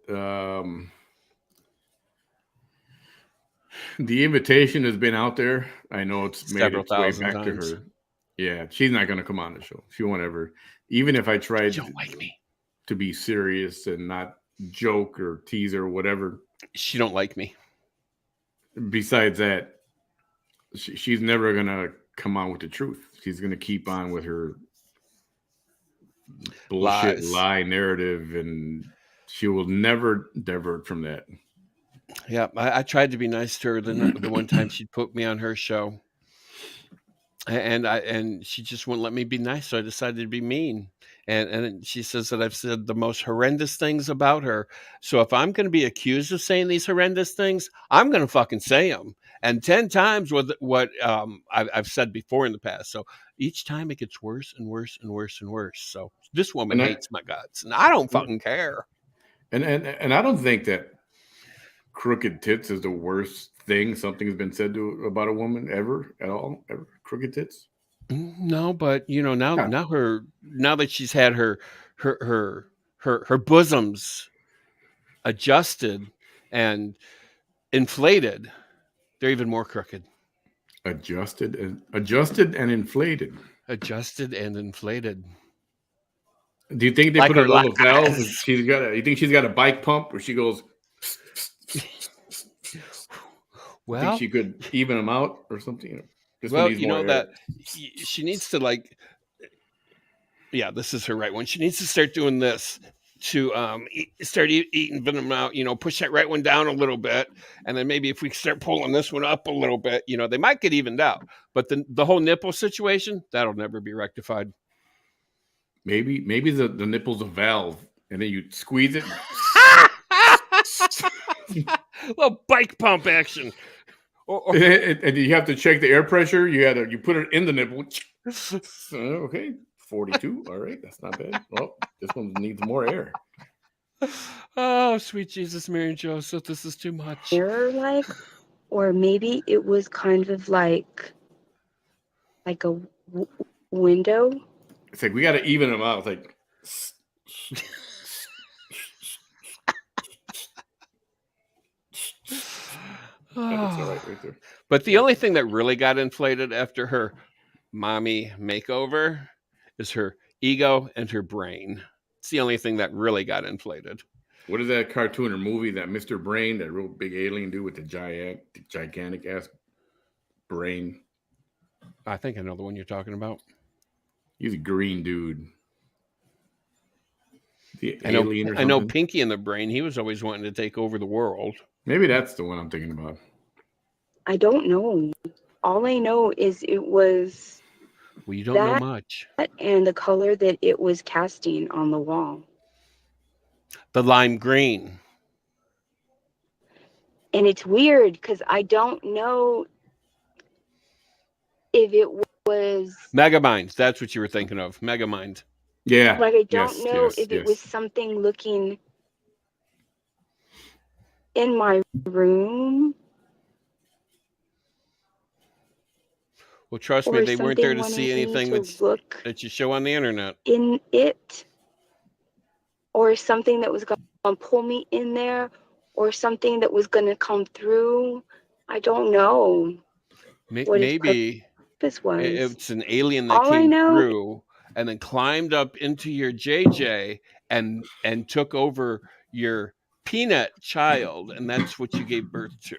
The invitation has been out there. I know it's made its way back to her. Yeah, she's not going to come on the show. She won't ever. Even if I tried to be serious and not joke or tease her or whatever. She don't like me. Besides that, she's never going to come on with the truth. She's going to keep on with her bullshit lie narrative, and she will never divert from that. Yeah, I tried to be nice to her the one time she put me on her show, and she just wouldn't let me be nice, so I decided to be mean. And she says that I've said the most horrendous things about her. So if I'm going to be accused of saying these horrendous things, I'm going to fucking say them. And 10 times what I've said before in the past. So each time it gets worse and worse and worse and worse. So this woman hates my guts, and I don't fucking care. And I don't think that crooked tits is the worst thing something's been said about a woman ever at all. Ever crooked tits. No, but now that she's had her bosoms adjusted and inflated, they're even more crooked. Adjusted and inflated. Adjusted and inflated. Do you think they put a little valve? You think she's got a bike pump where she goes? Well, I think she could even them out or something. That she needs to yeah, this is her right one. She needs to start doing this to start eating them out, push that right one down a little bit. And then maybe if we start pulling this one up a little bit, they might get evened out. But the whole nipple situation, that'll never be rectified. Maybe the nipple's a valve and then you squeeze it. Little bike pump action. And you have to check the air pressure. You put it in the nipple. Okay, 42. All right, that's not bad. Well, this one needs more air. Oh, sweet Jesus, Mary and Joseph, this is too much. Or maybe it was kind of like like a window. It's like we got to even them out. It's like. That's all right there. But the only thing that really got inflated after her mommy makeover is her ego and her brain. It's the only thing that really got inflated. What is that cartoon or movie, that Mr. Brain, that real big alien dude with the gigantic ass brain? I think I know the one you're talking about. He's a green dude. The I know, alien or something. I know Pinky in the Brain. He was always wanting to take over the world. Maybe that's the one I'm thinking about. I don't know. All I know is it was. Well, you don't know much. And the color that it was casting on the wall. The lime green. And it's weird because I don't know if it was Megamind. That's what you were thinking of. Megamind. Yeah. Like I don't know if it was something looking in my room. Well, trust me, they weren't there to see anything that you show on the internet. In it, or something that was going to pull me in there, or something that was going to come through. I don't know. Maybe this was. It's an alien that came through and then climbed up into your JJ and took over your peanut child, and that's what you gave birth to.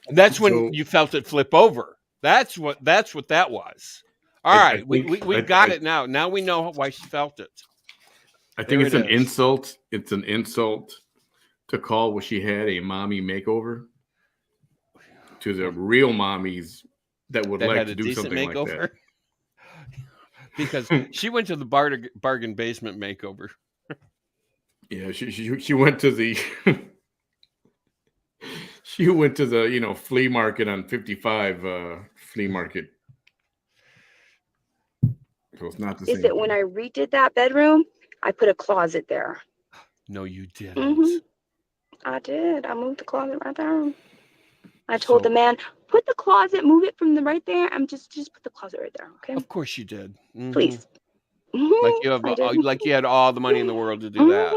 And that's when you felt it flip over. That's what that was. All right, we got it now. Now we know why she felt it. I think it's an insult. It's an insult to call what she had a mommy makeover to the real mommies that would like to do something like that. Because she went to the bargain basement makeover. Yeah, she went to the she went to the flea market on 55 flea market. So it's not the same. Is that when I redid that bedroom, I put a closet there. No, you didn't. I did. I moved the closet right there. I told the man, put the closet, move it from the right there. I'm just put the closet right there, okay? Of course you did. Please. Like you had all the money in the world to do that.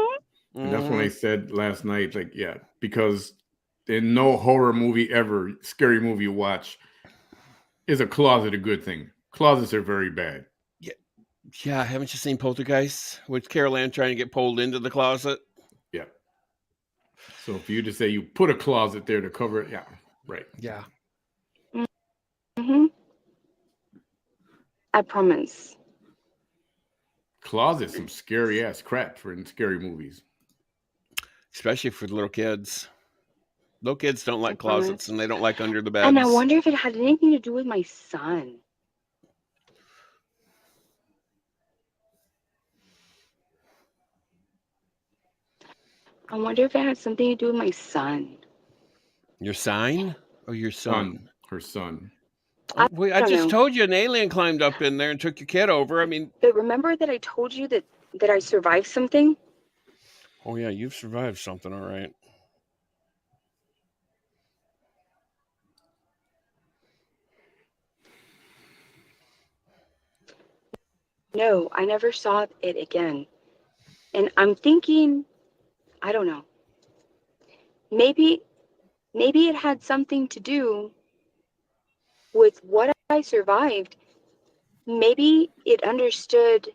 And that's when I said last night, like, yeah, because in no horror movie ever, scary movie you watch, is a closet a good thing. Closets are very bad. Yeah, haven't you seen Poltergeist with Carol Ann trying to get pulled into the closet? Yeah. So for you to say you put a closet there to cover it, yeah, right. Yeah. I promise. Closet's some scary ass crap for in scary movies. Especially for little kids. Little kids don't like closets and they don't like under the beds. And I wonder if it had anything to do with my son. I wonder if it had something to do with my son. Your sign or your son? Her son. I just told you an alien climbed up in there and took your kid over. I mean, but remember that I told you that I survived something? Oh yeah, you've survived something, all right. No, I never saw it again. And I'm thinking, I don't know. Maybe it had something to do with what I survived. Maybe it understood.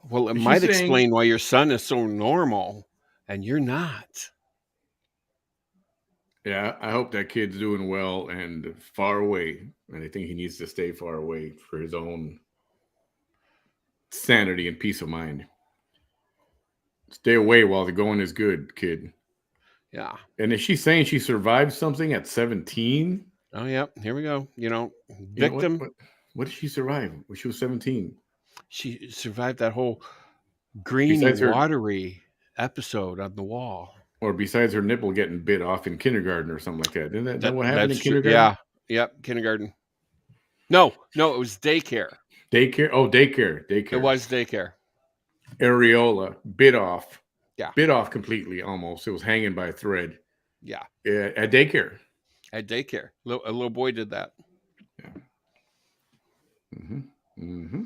Well, it might explain why your son is so normal and you're not. Yeah, I hope that kid's doing well and far away. And I think he needs to stay far away for his own sanity and peace of mind. Stay away while the going is good, kid. Yeah. And is she saying she survived something at 17? Oh, yeah. Here we go. Victim. What did she survive when she was 17? She survived that whole greeny, watery episode on the wall. Or besides her nipple getting bit off in kindergarten or something like that. Isn't that what happened in kindergarten? Yeah. Yep. Kindergarten. No, it was daycare. Daycare? Oh, daycare. It was daycare. Areola bit off. Yeah. Bit off completely almost. It was hanging by a thread. Yeah. At daycare. At daycare. A little boy did that. Yeah. Mm-hmm. Mm-hmm.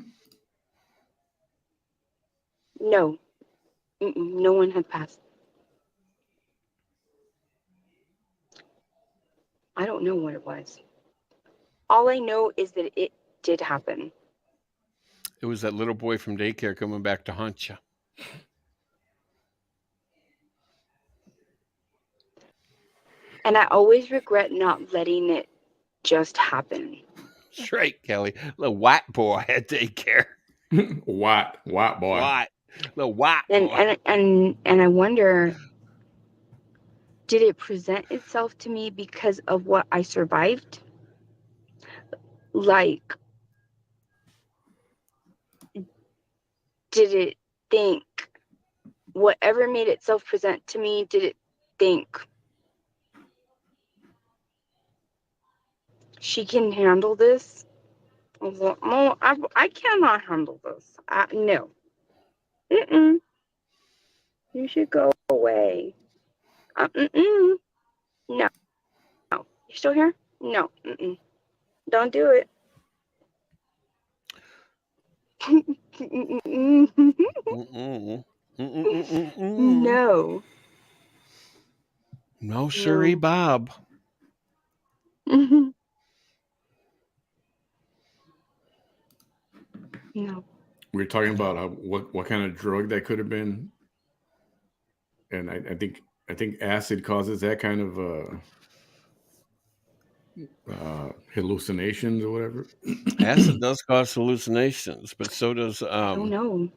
No. No one had passed. I don't know what it was. All I know is that it did happen. It was that little boy from daycare coming back to haunt you. And I always regret not letting it just happen. That's right, Kelly. Little white boy at daycare. White boy. White. Little white And boy. and I wonder, did it present itself to me because of what I survived? Like, did it think whatever made itself present to me, did it think she can handle this? I was like, no, I cannot handle this. No. Mm-mm. You should go away. Mm-mm. No. No. You still here? No. Mm-mm. Don't do it. No. No, siree, No. Bob. No. We were talking about what kind of drug that could have been, and I think acid causes that kind of hallucinations or whatever. Acid does cause hallucinations, but so does I don't know.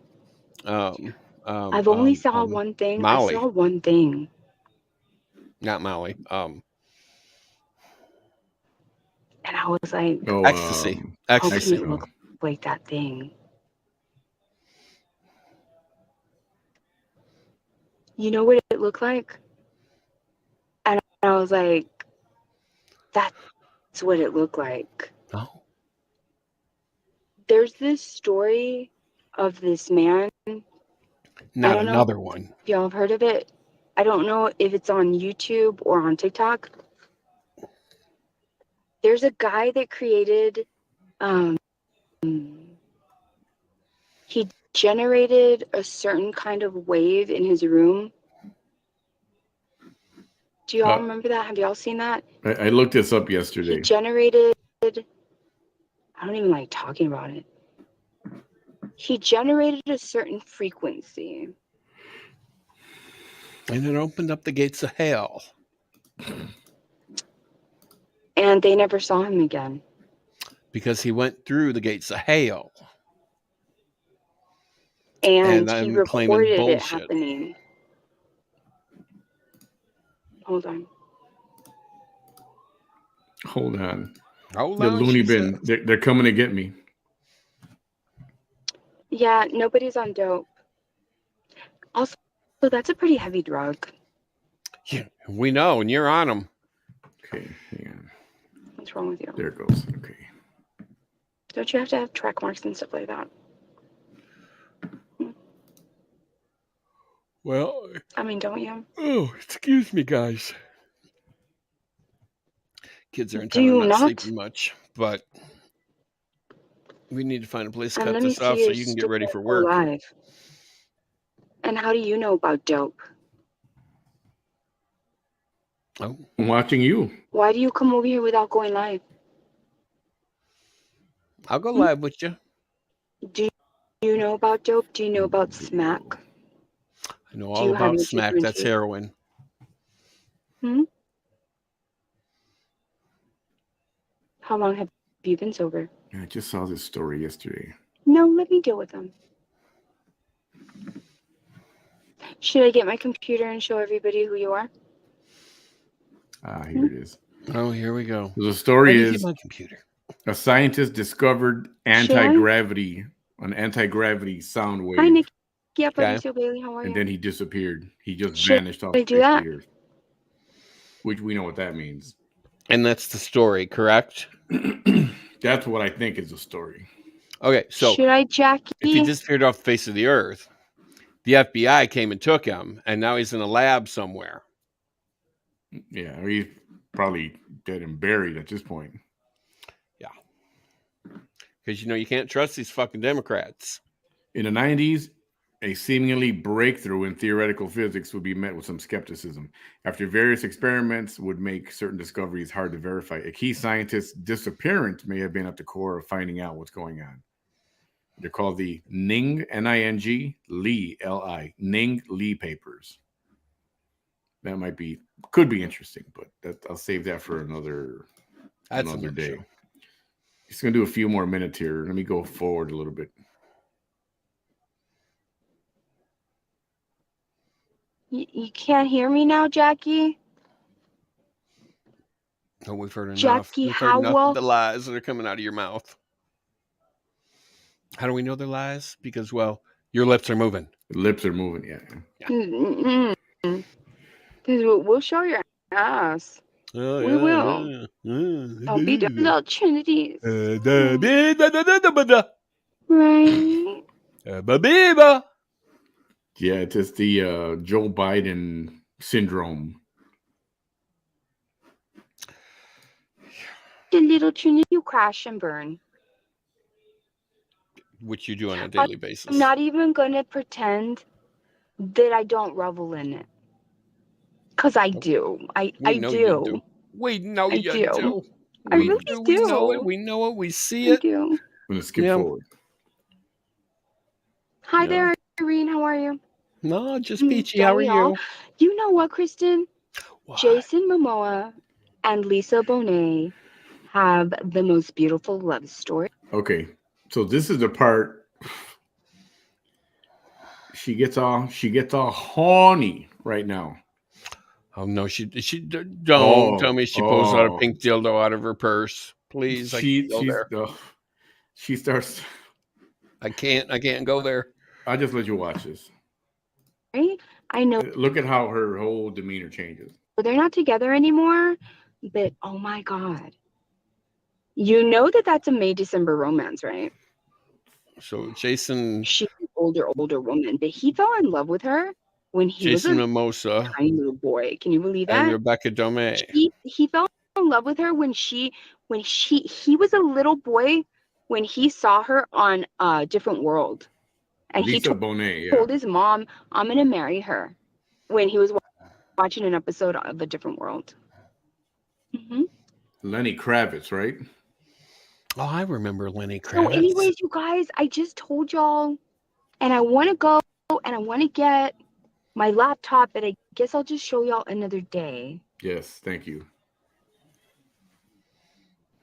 I've only saw one thing. Molly. I saw one thing. Not Molly. And I was like, ecstasy. How can Ecstasy. it look like that thing? You know what it looked like? And I was like, that's what it looked like. Oh. There's this story of this man. Not I don't another know one. if y'all have heard of it. I don't know if it's on YouTube or on TikTok. There's a guy that created, he generated a certain kind of wave in his room. Do y'all remember that? Have y'all seen that? I looked this up yesterday. He generated, I don't even like talking about it. He generated a certain frequency. And it opened up the gates of hell. And they never saw him again. Because he went through the gates of hell. And he recorded it happening. Hold on. The loony bin. They're coming to get me. Yeah, nobody's on dope. Also, that's a pretty heavy drug. Yeah, we know, and you're on them. Okay, hang on. What's wrong with you? There it goes. Okay. Don't you have to have track marks and stuff like that? Well, I mean, don't you? Oh, excuse me, guys. Kids are in town not sleeping much, but we need to find a place to cut this off so you can get ready for work. Alive. And how do you know about dope? Oh. I'm watching you. Why do you come over here without going live? I'll go live with you. Do you know about dope? Do you know about smack? I know all about smack. That's heroin. How long have you been sober? I just saw this story yesterday. No, let me deal with them. Should I get my computer and show everybody who you are? Here it is. Oh, here we go. The story is my computer. A scientist discovered anti-gravity sound wave. Hi, Nikki. Yeah, Patricio Bailey, how are you? And then he disappeared. He just vanished off the face of the earth. Which we know what that means. And that's the story, correct? That's what I think is the story. Okay, so should I, Jackie? If he disappeared off the face of the earth, the FBI came and took him, and now he's in a lab somewhere. Yeah, probably dead and buried at this point. Yeah. Because, you can't trust these fucking Democrats. In the 90s, a seemingly breakthrough in theoretical physics would be met with some skepticism. After various experiments would make certain discoveries hard to verify, a key scientist's disappearance may have been at the core of finding out what's going on. They're called the Ning, N-I-N-G, Lee, L-I, Ning Lee papers. That could be interesting, but I'll save that for another day. Show. Just going to do a few more minutes here. Let me go forward a little bit. You can't hear me now, Jackie? Oh, we've heard enough. Jackie We've heard enough Howell? of the lies that are coming out of your mouth. How do we know they're lies? Because, well, your lips are moving. The lips are moving, yeah. We'll show your ass. Oh, we will. Don't be the little Trinities. Right. Yeah, it's just the Joe Biden syndrome. The little Trinity, you crash and burn. Which you do on a daily basis. I'm not even going to pretend that I don't revel in it. Because I do. I do. We know you do. I really do. We know it. We know it. We see it. I do. I'm going to skip forward. Hi there, Irene. How are you? No, just peachy. How are you? You know what, Kristen? What? Jason Momoa and Lisa Bonet have the most beautiful love story. Okay, so this is the part she gets all horny right now. Oh no, she don't tell me she pulls out a pink dildo out of her purse. Please, I can't go there. She starts. I can't go there. I'll just let you watch this. I know. Look at how her whole demeanor changes. They're not together anymore, but oh my God. You know that's a May-December romance, right? So Jason... She's an older woman, but he fell in love with her when he was a Mimosa, tiny little boy. Can you believe that? And Rebecca Domay. He fell in love with her when he was a little boy when he saw her on a different world. And Lisa he told his mom, I'm going to marry her, when he was watching an episode of A Different World. Mm-hmm. Lenny Kravitz, right? Oh, I remember Lenny Kravitz. So anyways, you guys, I just told y'all, and I want to go, and I want to get my laptop, but I guess I'll just show y'all another day. Yes, thank you.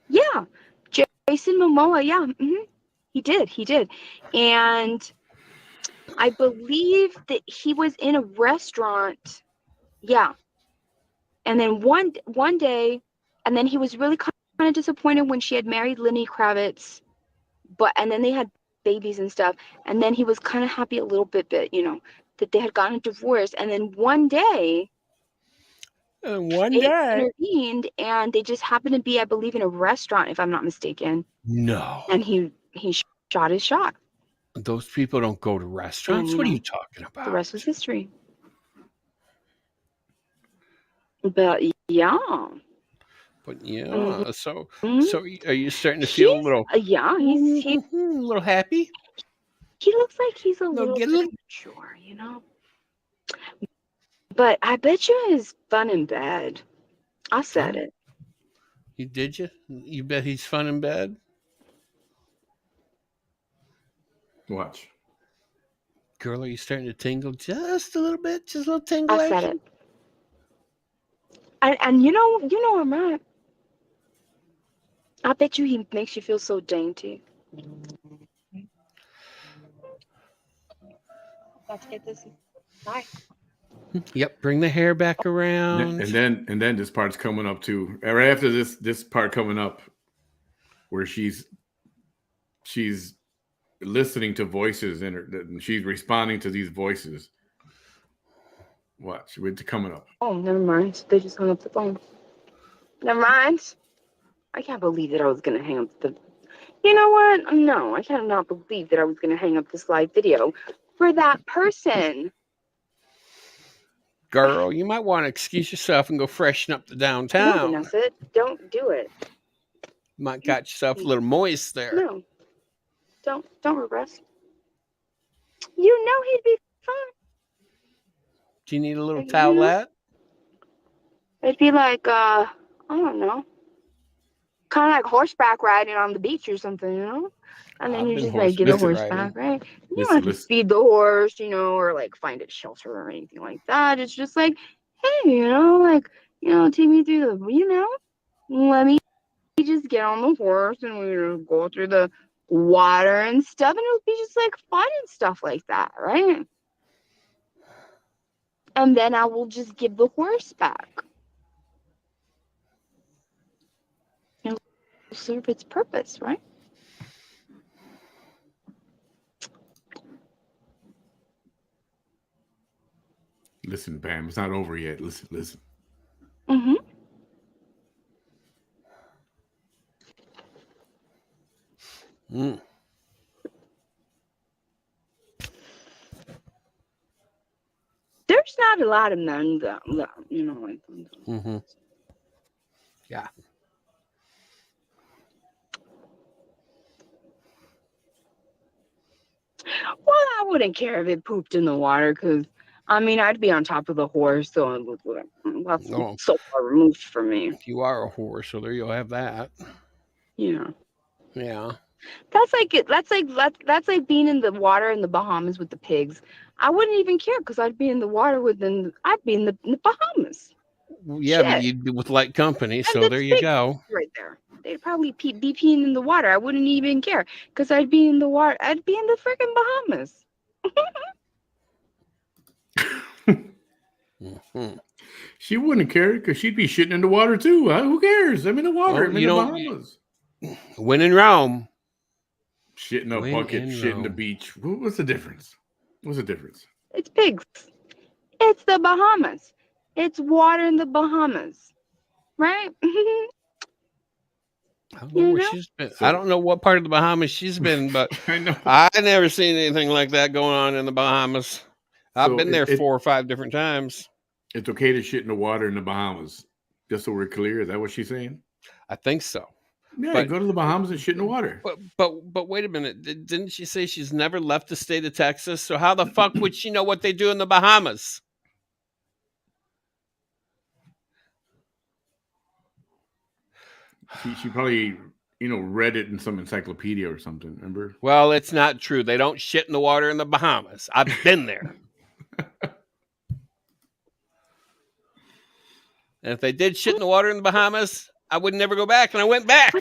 Yeah, Jason Momoa, yeah. Mm-hmm. He did. And I believe that he was in a restaurant. Yeah. And then one day, and then he was really kind of disappointed when she had married Lenny Kravitz. And then they had babies and stuff. And then he was kind of happy a little bit, that they had gotten a divorce. And then one day, intervened, and they just happened to be, I believe, in a restaurant, if I'm not mistaken. No. And he shot his shot. Those people don't go to restaurants. What are you talking about? The rest was history. But yeah. So are you starting to feel a little? Yeah, he's a little happy. He looks like he's a little bit mature, But I bet you he's fun in bed. I said it. You did you? You bet he's fun in bed? Watch. Girl, are you starting to tingle just a little bit? Just a little tingle action? I said it. And you know I'm right. I bet you he makes you feel so dainty. Let's get this. Bye. Yep, bring the hair back around. And then this part's coming up too. Right after this part coming up, where she's listening to voices and she's responding to these voices. Watch, it's coming up. Oh, never mind. They just hung up the phone. Never mind. I can't believe that I was going to hang up the... You know what? No, I cannot believe that I was going to hang up this live video for that person. Girl, you might want to excuse yourself and go freshen up the downtown. No, Vanessa, don't do it. Might got yourself a little moist there. No, don't regress. You know he'd be fine. Do you need a little You towelette? It'd be like, I don't know, kind of like horseback riding on the beach or something, you know? And then you just like get a horseback, right? You don't have to feed the horse, you know, or like find a shelter or anything like that. It's just like, hey, you know, like, you know, take me through the, you know, let me just get on the horse and we go through the water and stuff, and it'll be just like fun and stuff like that, right? And then I will just give the horse back. It'll serve its purpose, right? Listen, Pam, it's not over yet. Listen. Mm-hmm. Mm. There's not a lot of men that you know, like. Mm-hmm. Yeah. Well, I wouldn't care if it pooped in the water, because I mean, I'd be on top of the horse, so it was so far removed from me. You are a horse, so there you'll have that. Yeah. Yeah. That's like being in the water in the Bahamas with the pigs. I wouldn't even care, because I'd be in the water I'd be in the Bahamas. Yeah, but you'd be with light company, so there you go. Right there. They'd probably be peeing in the water. I wouldn't even care, because I'd be in the water. I'd be in the freaking Bahamas. Mm-hmm. She wouldn't care, because she'd be shitting in the water too. Who cares? I'm in the water. I'm in the Bahamas. When in Rome. Shit in a bucket, shit in the beach. What's the difference? What's the difference? It's pigs. It's the Bahamas. It's water in the Bahamas. Right? I don't know where she's been. I don't know what part of the Bahamas she's been, but I know. I never seen anything like that going on in the Bahamas. I've been there 4 or 5 different times. It's okay to shit in the water in the Bahamas. Just so we're clear, is that what she's saying? I think so. Yeah, go to the Bahamas and shit in the water. But wait a minute. Didn't she say she's never left the state of Texas? So how the fuck would she know what they do in the Bahamas? She probably, read it in some encyclopedia or something, remember? Well, it's not true. They don't shit in the water in the Bahamas. I've been there. And if they did shit in the water in the Bahamas, I would never go back, and I went back.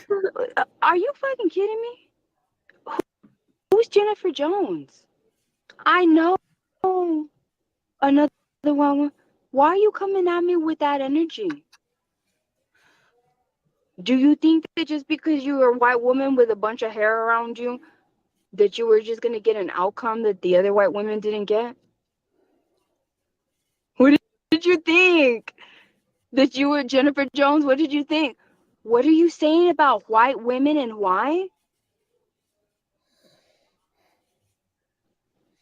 Are you fucking kidding me? Who's Jennifer Jones? I know another one. Why are you coming at me with that energy? Do you think that just because you were a white woman with a bunch of hair around you, that you were just going to get an outcome that the other white women didn't get? What did you think? That you were Jennifer Jones? What did you think? What are you saying about white women and why?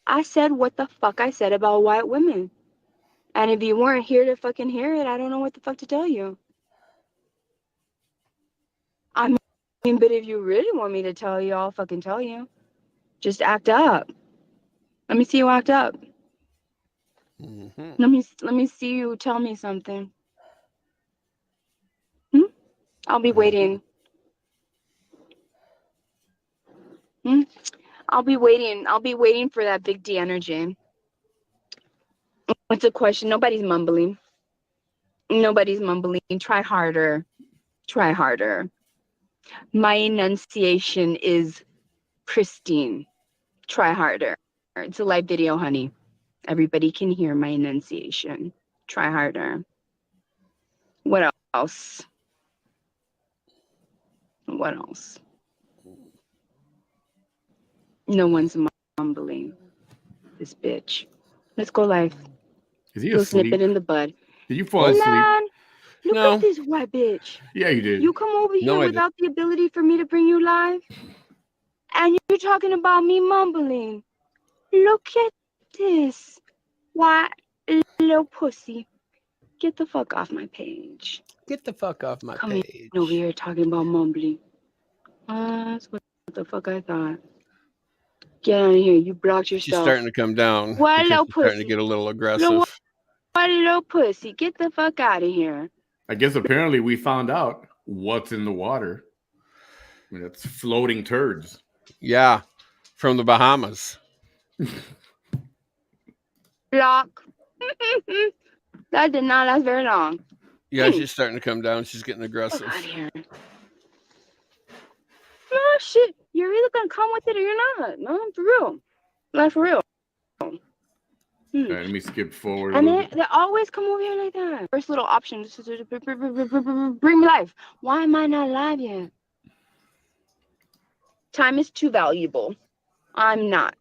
I said what the fuck I said about white women. And if you weren't here to fucking hear it, I don't know what the fuck to tell you. I mean, but if you really want me to tell you, I'll fucking tell you. Just act up. Let me see you act up. Mm-hmm. Let me see you tell me something. I'll be waiting. I'll be waiting for that big D energy. What's the question? Nobody's mumbling. Try harder. My enunciation is pristine. Try harder. It's a live video, honey. Everybody can hear my enunciation. Try harder. What else? No one's mumbling. This bitch. Let's go live. Is he You'll asleep? snip it in the bud. Did you fall asleep? Man, look at this white bitch. Yeah, you did. You come over here without the ability for me to bring you live? And you're talking about me mumbling. Look at this. Why? little pussy. Get the fuck off my page. Get the fuck off my page. Over here talking about mumbling. That's what the fuck I thought. Get out of here. You blocked yourself. She's starting to come down. What because little she's pussy? starting to get a little aggressive. What little pussy? Get the fuck out of here. I guess apparently we found out what's in the water. I mean, it's floating turds. Yeah, from the Bahamas. Block. That did not last very long. Yeah, she's starting to come down. She's getting aggressive. Get out of here. Oh shit! You're either gonna come with it or you're not. No, for real. Like for real. All right, let me skip forward. And they always come over here like that. First little option is to bring me live. Why am I not live yet? Time is too valuable. I'm not.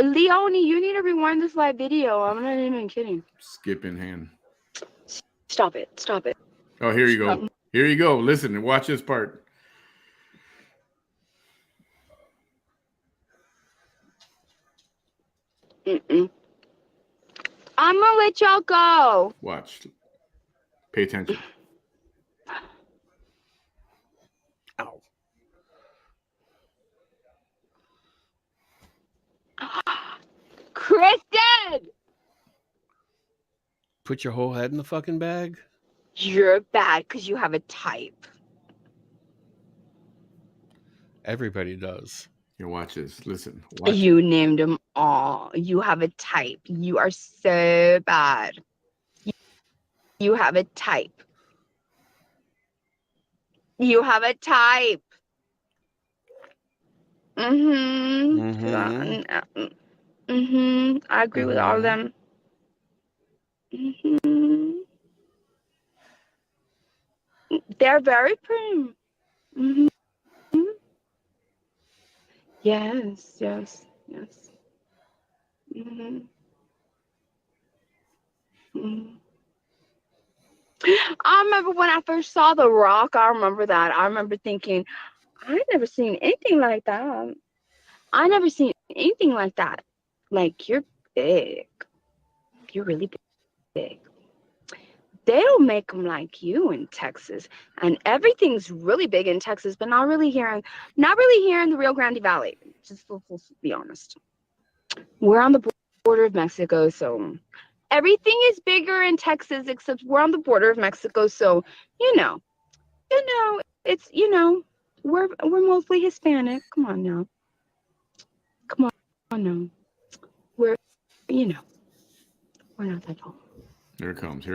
Leonie, you need to rewind this live video. I'm not even kidding. Skip in hand. Stop it. Stop it. Oh, here you go. Here you go. Listen and watch this part. I'm gonna let y'all go. Watch. Pay attention. Ow. Kristen! Put your whole head in the fucking bag? You're bad because you have a type. Everybody does. Here, watch this. Listen. Watch. You named them all. You have a type. You are so bad. You have a type. You have a type. I agree with all of them. They're very pretty. Yes. I remember when I first saw The Rock. I remember that. I remember thinking, I never seen anything like that. I never seen anything like that. Like, you're big. You're really big. They don't make them like you in Texas, and everything's really big in Texas, but not really here in the Rio Grande Valley. Just to be honest, we're on the border of Mexico, so everything is bigger in Texas, except we're on the border of Mexico, so it's we're mostly Hispanic. Come on now, we're we're not that tall. Here it comes.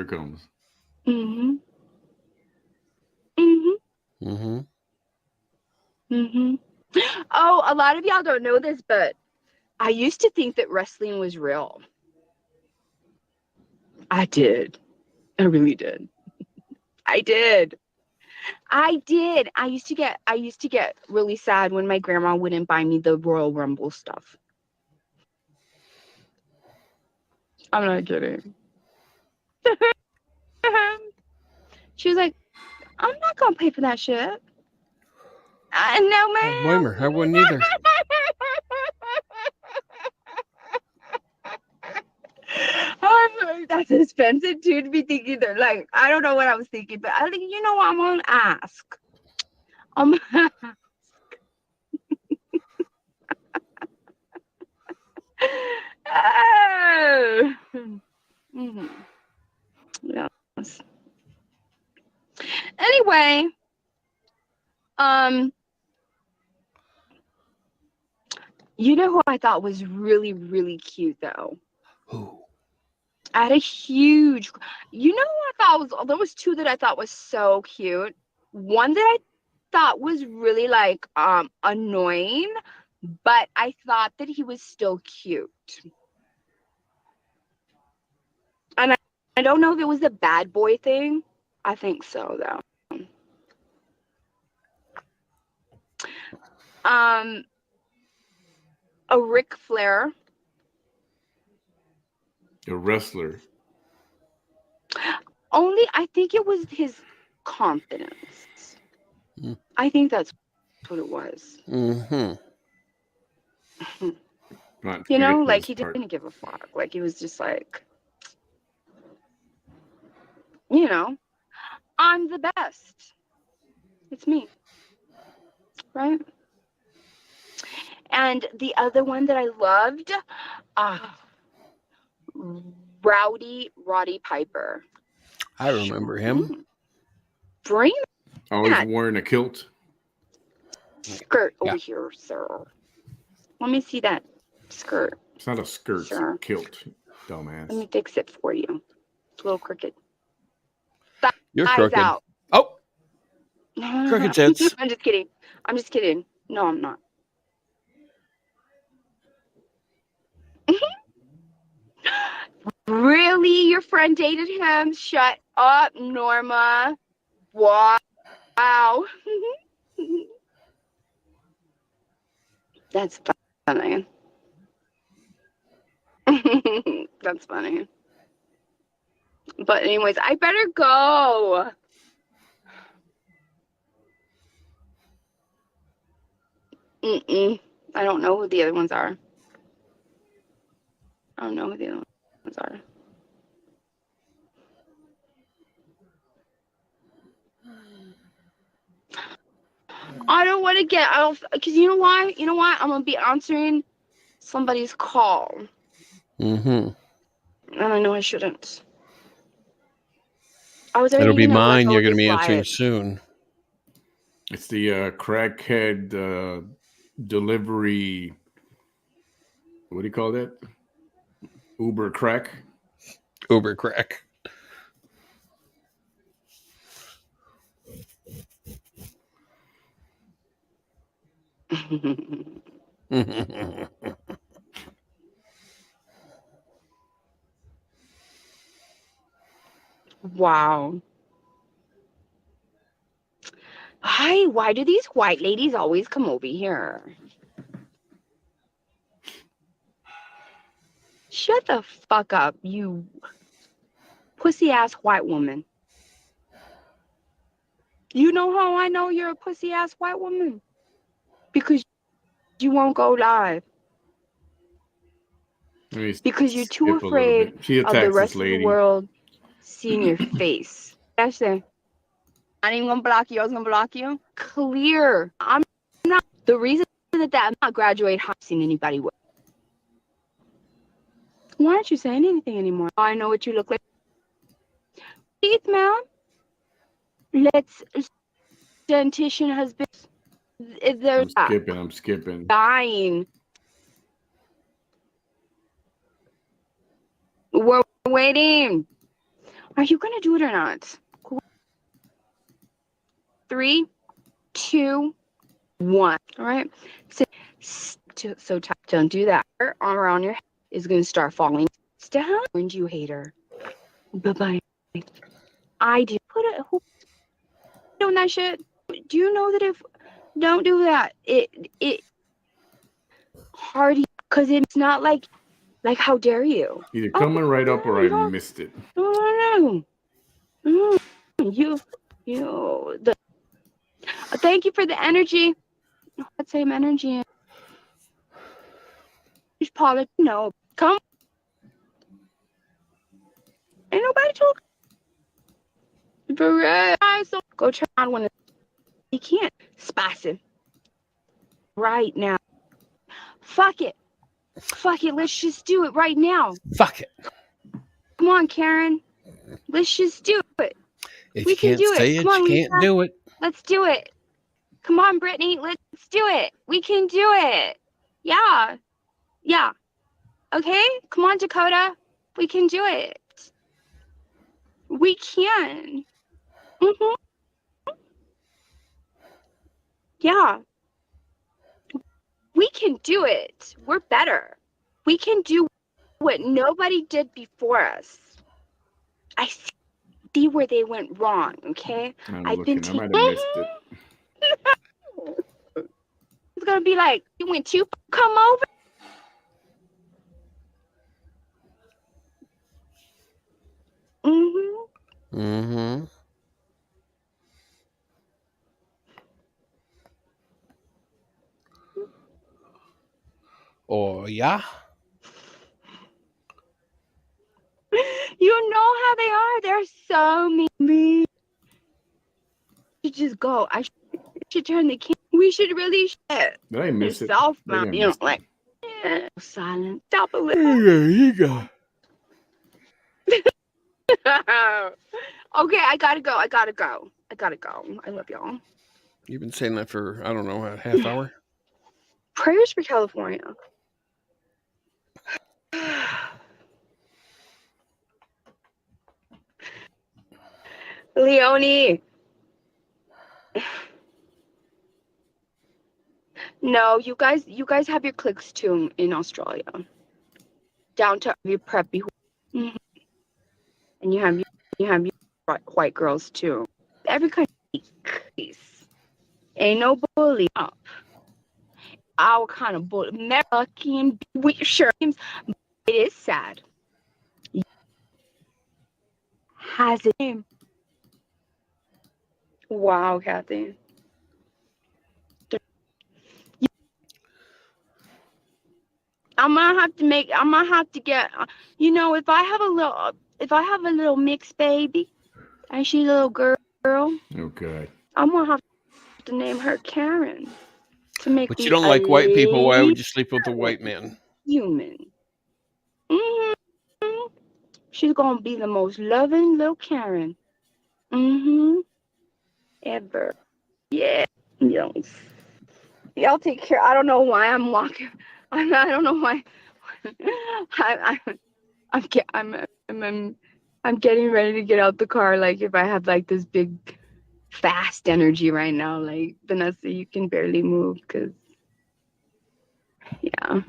Oh, a lot of y'all don't know this, but I used to think that wrestling was real. I did. I really did. I did. I used to get really sad when my grandma wouldn't buy me the Royal Rumble stuff. I'm not kidding. She was like, I'm not gonna pay for that shit. No, ma'am. Blame her. I wouldn't either. That's expensive too to be thinking that. Like, I don't know what I was thinking, but I think I'm gonna ask. Yes. Anyway, you know who I thought was really, really cute though? Who? I had a huge, who I thought there was two that I thought was so cute. One that I thought was really like annoying, but I thought that he was still cute. And I don't know if it was a bad boy thing. I think so though. A Ric Flair. A wrestler. Only, I think it was his confidence. I think that's what it was. You know, like he didn't give a fuck. Like he was just like, you know, I'm the best. It's me. Right? And the other one that I loved, Roddy Piper. I remember him. Bring always wearing a kilt. Skirt over here, sir. Let me see that skirt. It's not a skirt, sir. It's a kilt, dumbass. Let me fix it for you. It's a little crooked. You're Eyes crooked. out. Oh, crooked tits. I'm just kidding. I'm just kidding. No, I'm not. Really? Your friend dated him? Shut up, Norma. Wow. That's funny. That's funny. But anyways, I better go. I don't know who the other ones are. I don't know who the other ones are. I don't want to get off because you know why? You know why? I'm gonna be answering somebody's call. Mm-hmm. And I know I shouldn't. I was already It'll be gonna mine. let You're going to this be answering live. soon. It's the crackhead delivery. What do you call that? Uber crack. Uber crack. Wow. Hi, why do these white ladies always come over here? Shut the fuck up, you pussy ass white woman. You know how I know you're a pussy ass white woman? Because you won't go live. Because you're too afraid of the rest of the world seeing your face. Actually, I'm not even gonna block you. I was gonna block you. Clear. I'm not. The reason that I'm not graduate high seen anybody with. Why aren't you saying anything anymore? I know what you look like. Teeth, ma'am. Let's. Dentition has been. I'm skipping. Dying. We're waiting. Are you gonna do it or not? 3, 2, 1. All right. So don't do that. Arm around your head is gonna start falling down. You hater. Bye bye. I do put it. Who doing that shit? Do you know that if don't do that, it hard because it's not like how dare you? Either coming right up or I missed it. No. You thank you for the energy. That same energy. Politics. No, come. Ain't nobody talking. So go try on when you can't. Spassin. Right now. Fuck it. Let's just do it right now. Fuck it. Come on, Karen. Let's just do it. If we you can't can do say it. it, Come on, you Lisa. can't do it. Let's do it. Come on, Brittany. Let's do it. We can do it. Yeah. Okay. Come on, Dakota. We can do it. We can. Yeah. We can do it. We're better. We can do what nobody did before us. I see where they went wrong, okay? I might have missed it. It's gonna be like, you went too far. Come over. Oh, yeah? You know how they are. They're so mean. You just go. I should turn the camera. We should really Did I miss it? self Maybe I mount. You know, missed it. like silent. Stop a little. There you go. Okay, I gotta go. I love y'all. You've been saying that for, I don't know, a half hour? Prayers for California. Leonie. No, you guys have your clicks too in Australia. Down to your preppy. Mm-hmm. And you have your white girls too. Every country. Ain't no bully up. Our kind of bully. American, we sure. It is sad. Has a name. Wow, Kathy. I'm gonna have to get. You know, if I have a little mixed baby, and she's a little girl. Okay. I'm gonna have to name her Karen. To make But you don't like white people. Why would you sleep with a white man? Human. Mm-hmm. She's gonna be the most loving little Karen. Mm-hmm. Ever. Yeah. Yes. Y'all take care. I don't know why I'm walking. I don't know why. I'm getting ready to get out the car. Like if I have like this big, fast energy right now. Like Vanessa, you can barely move because. Yeah.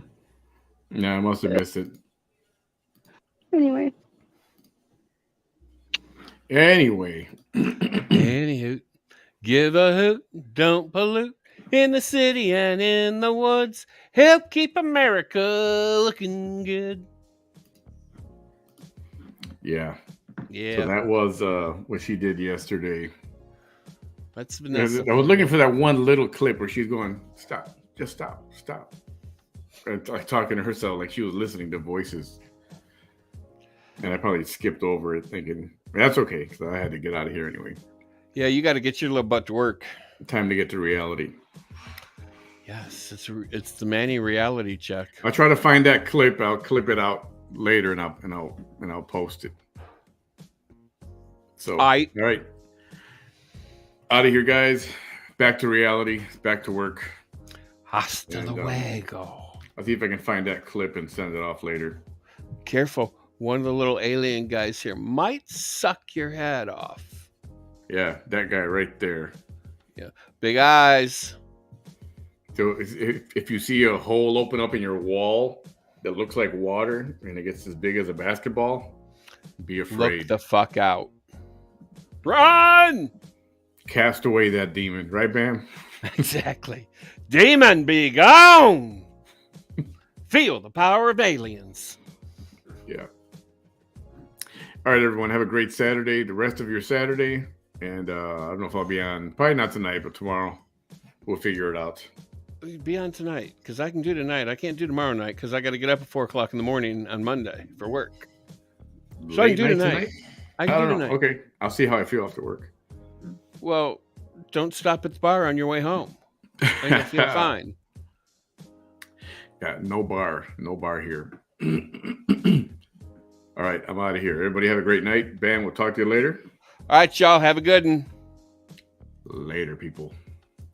No, I must have missed it. Anyway. Anywho, give a hoot, don't pollute. In the city and in the woods, help keep America looking good. Yeah. Yeah. So that was what she did yesterday. That's Vanessa. I was looking for that one little clip where she's going, stop, just stop. And like talking to herself like she was listening to voices. And I probably skipped over it thinking, that's okay, because I had to get out of here anyway. Yeah, you got to get your little butt to work. Time to get to reality. Yes, it's the Manny reality check. I'll try to find that clip. I'll clip it out later and I'll post it. So all right. Out of here, guys. Back to reality. Back to work. Hasta luego. I'll see if I can find that clip and send it off later. Careful. One of the little alien guys here might suck your head off. Yeah, that guy right there. Yeah, big eyes. So if you see a hole open up in your wall that looks like water and it gets as big as a basketball, be afraid. Look the fuck out. Run! Cast away that demon, right, Bam? Exactly. Demon, be gone! Feel the power of aliens. Yeah. All right, everyone. Have a great Saturday, the rest of your Saturday. And I don't know if I'll be on, probably not tonight, but tomorrow. We'll figure it out. Be on tonight, because I can do tonight. I can't do tomorrow night, because I got to get up at 4 o'clock in the morning on Monday for work. So I can do tonight. I can do tonight. Okay. I'll see how I feel after work. Well, don't stop at the bar on your way home. And you'll feel fine. Yeah, no bar here. All right, I'm out of here. Everybody have a great night. Bam, we'll talk to you later. All right, y'all. Have a good one. Later, people.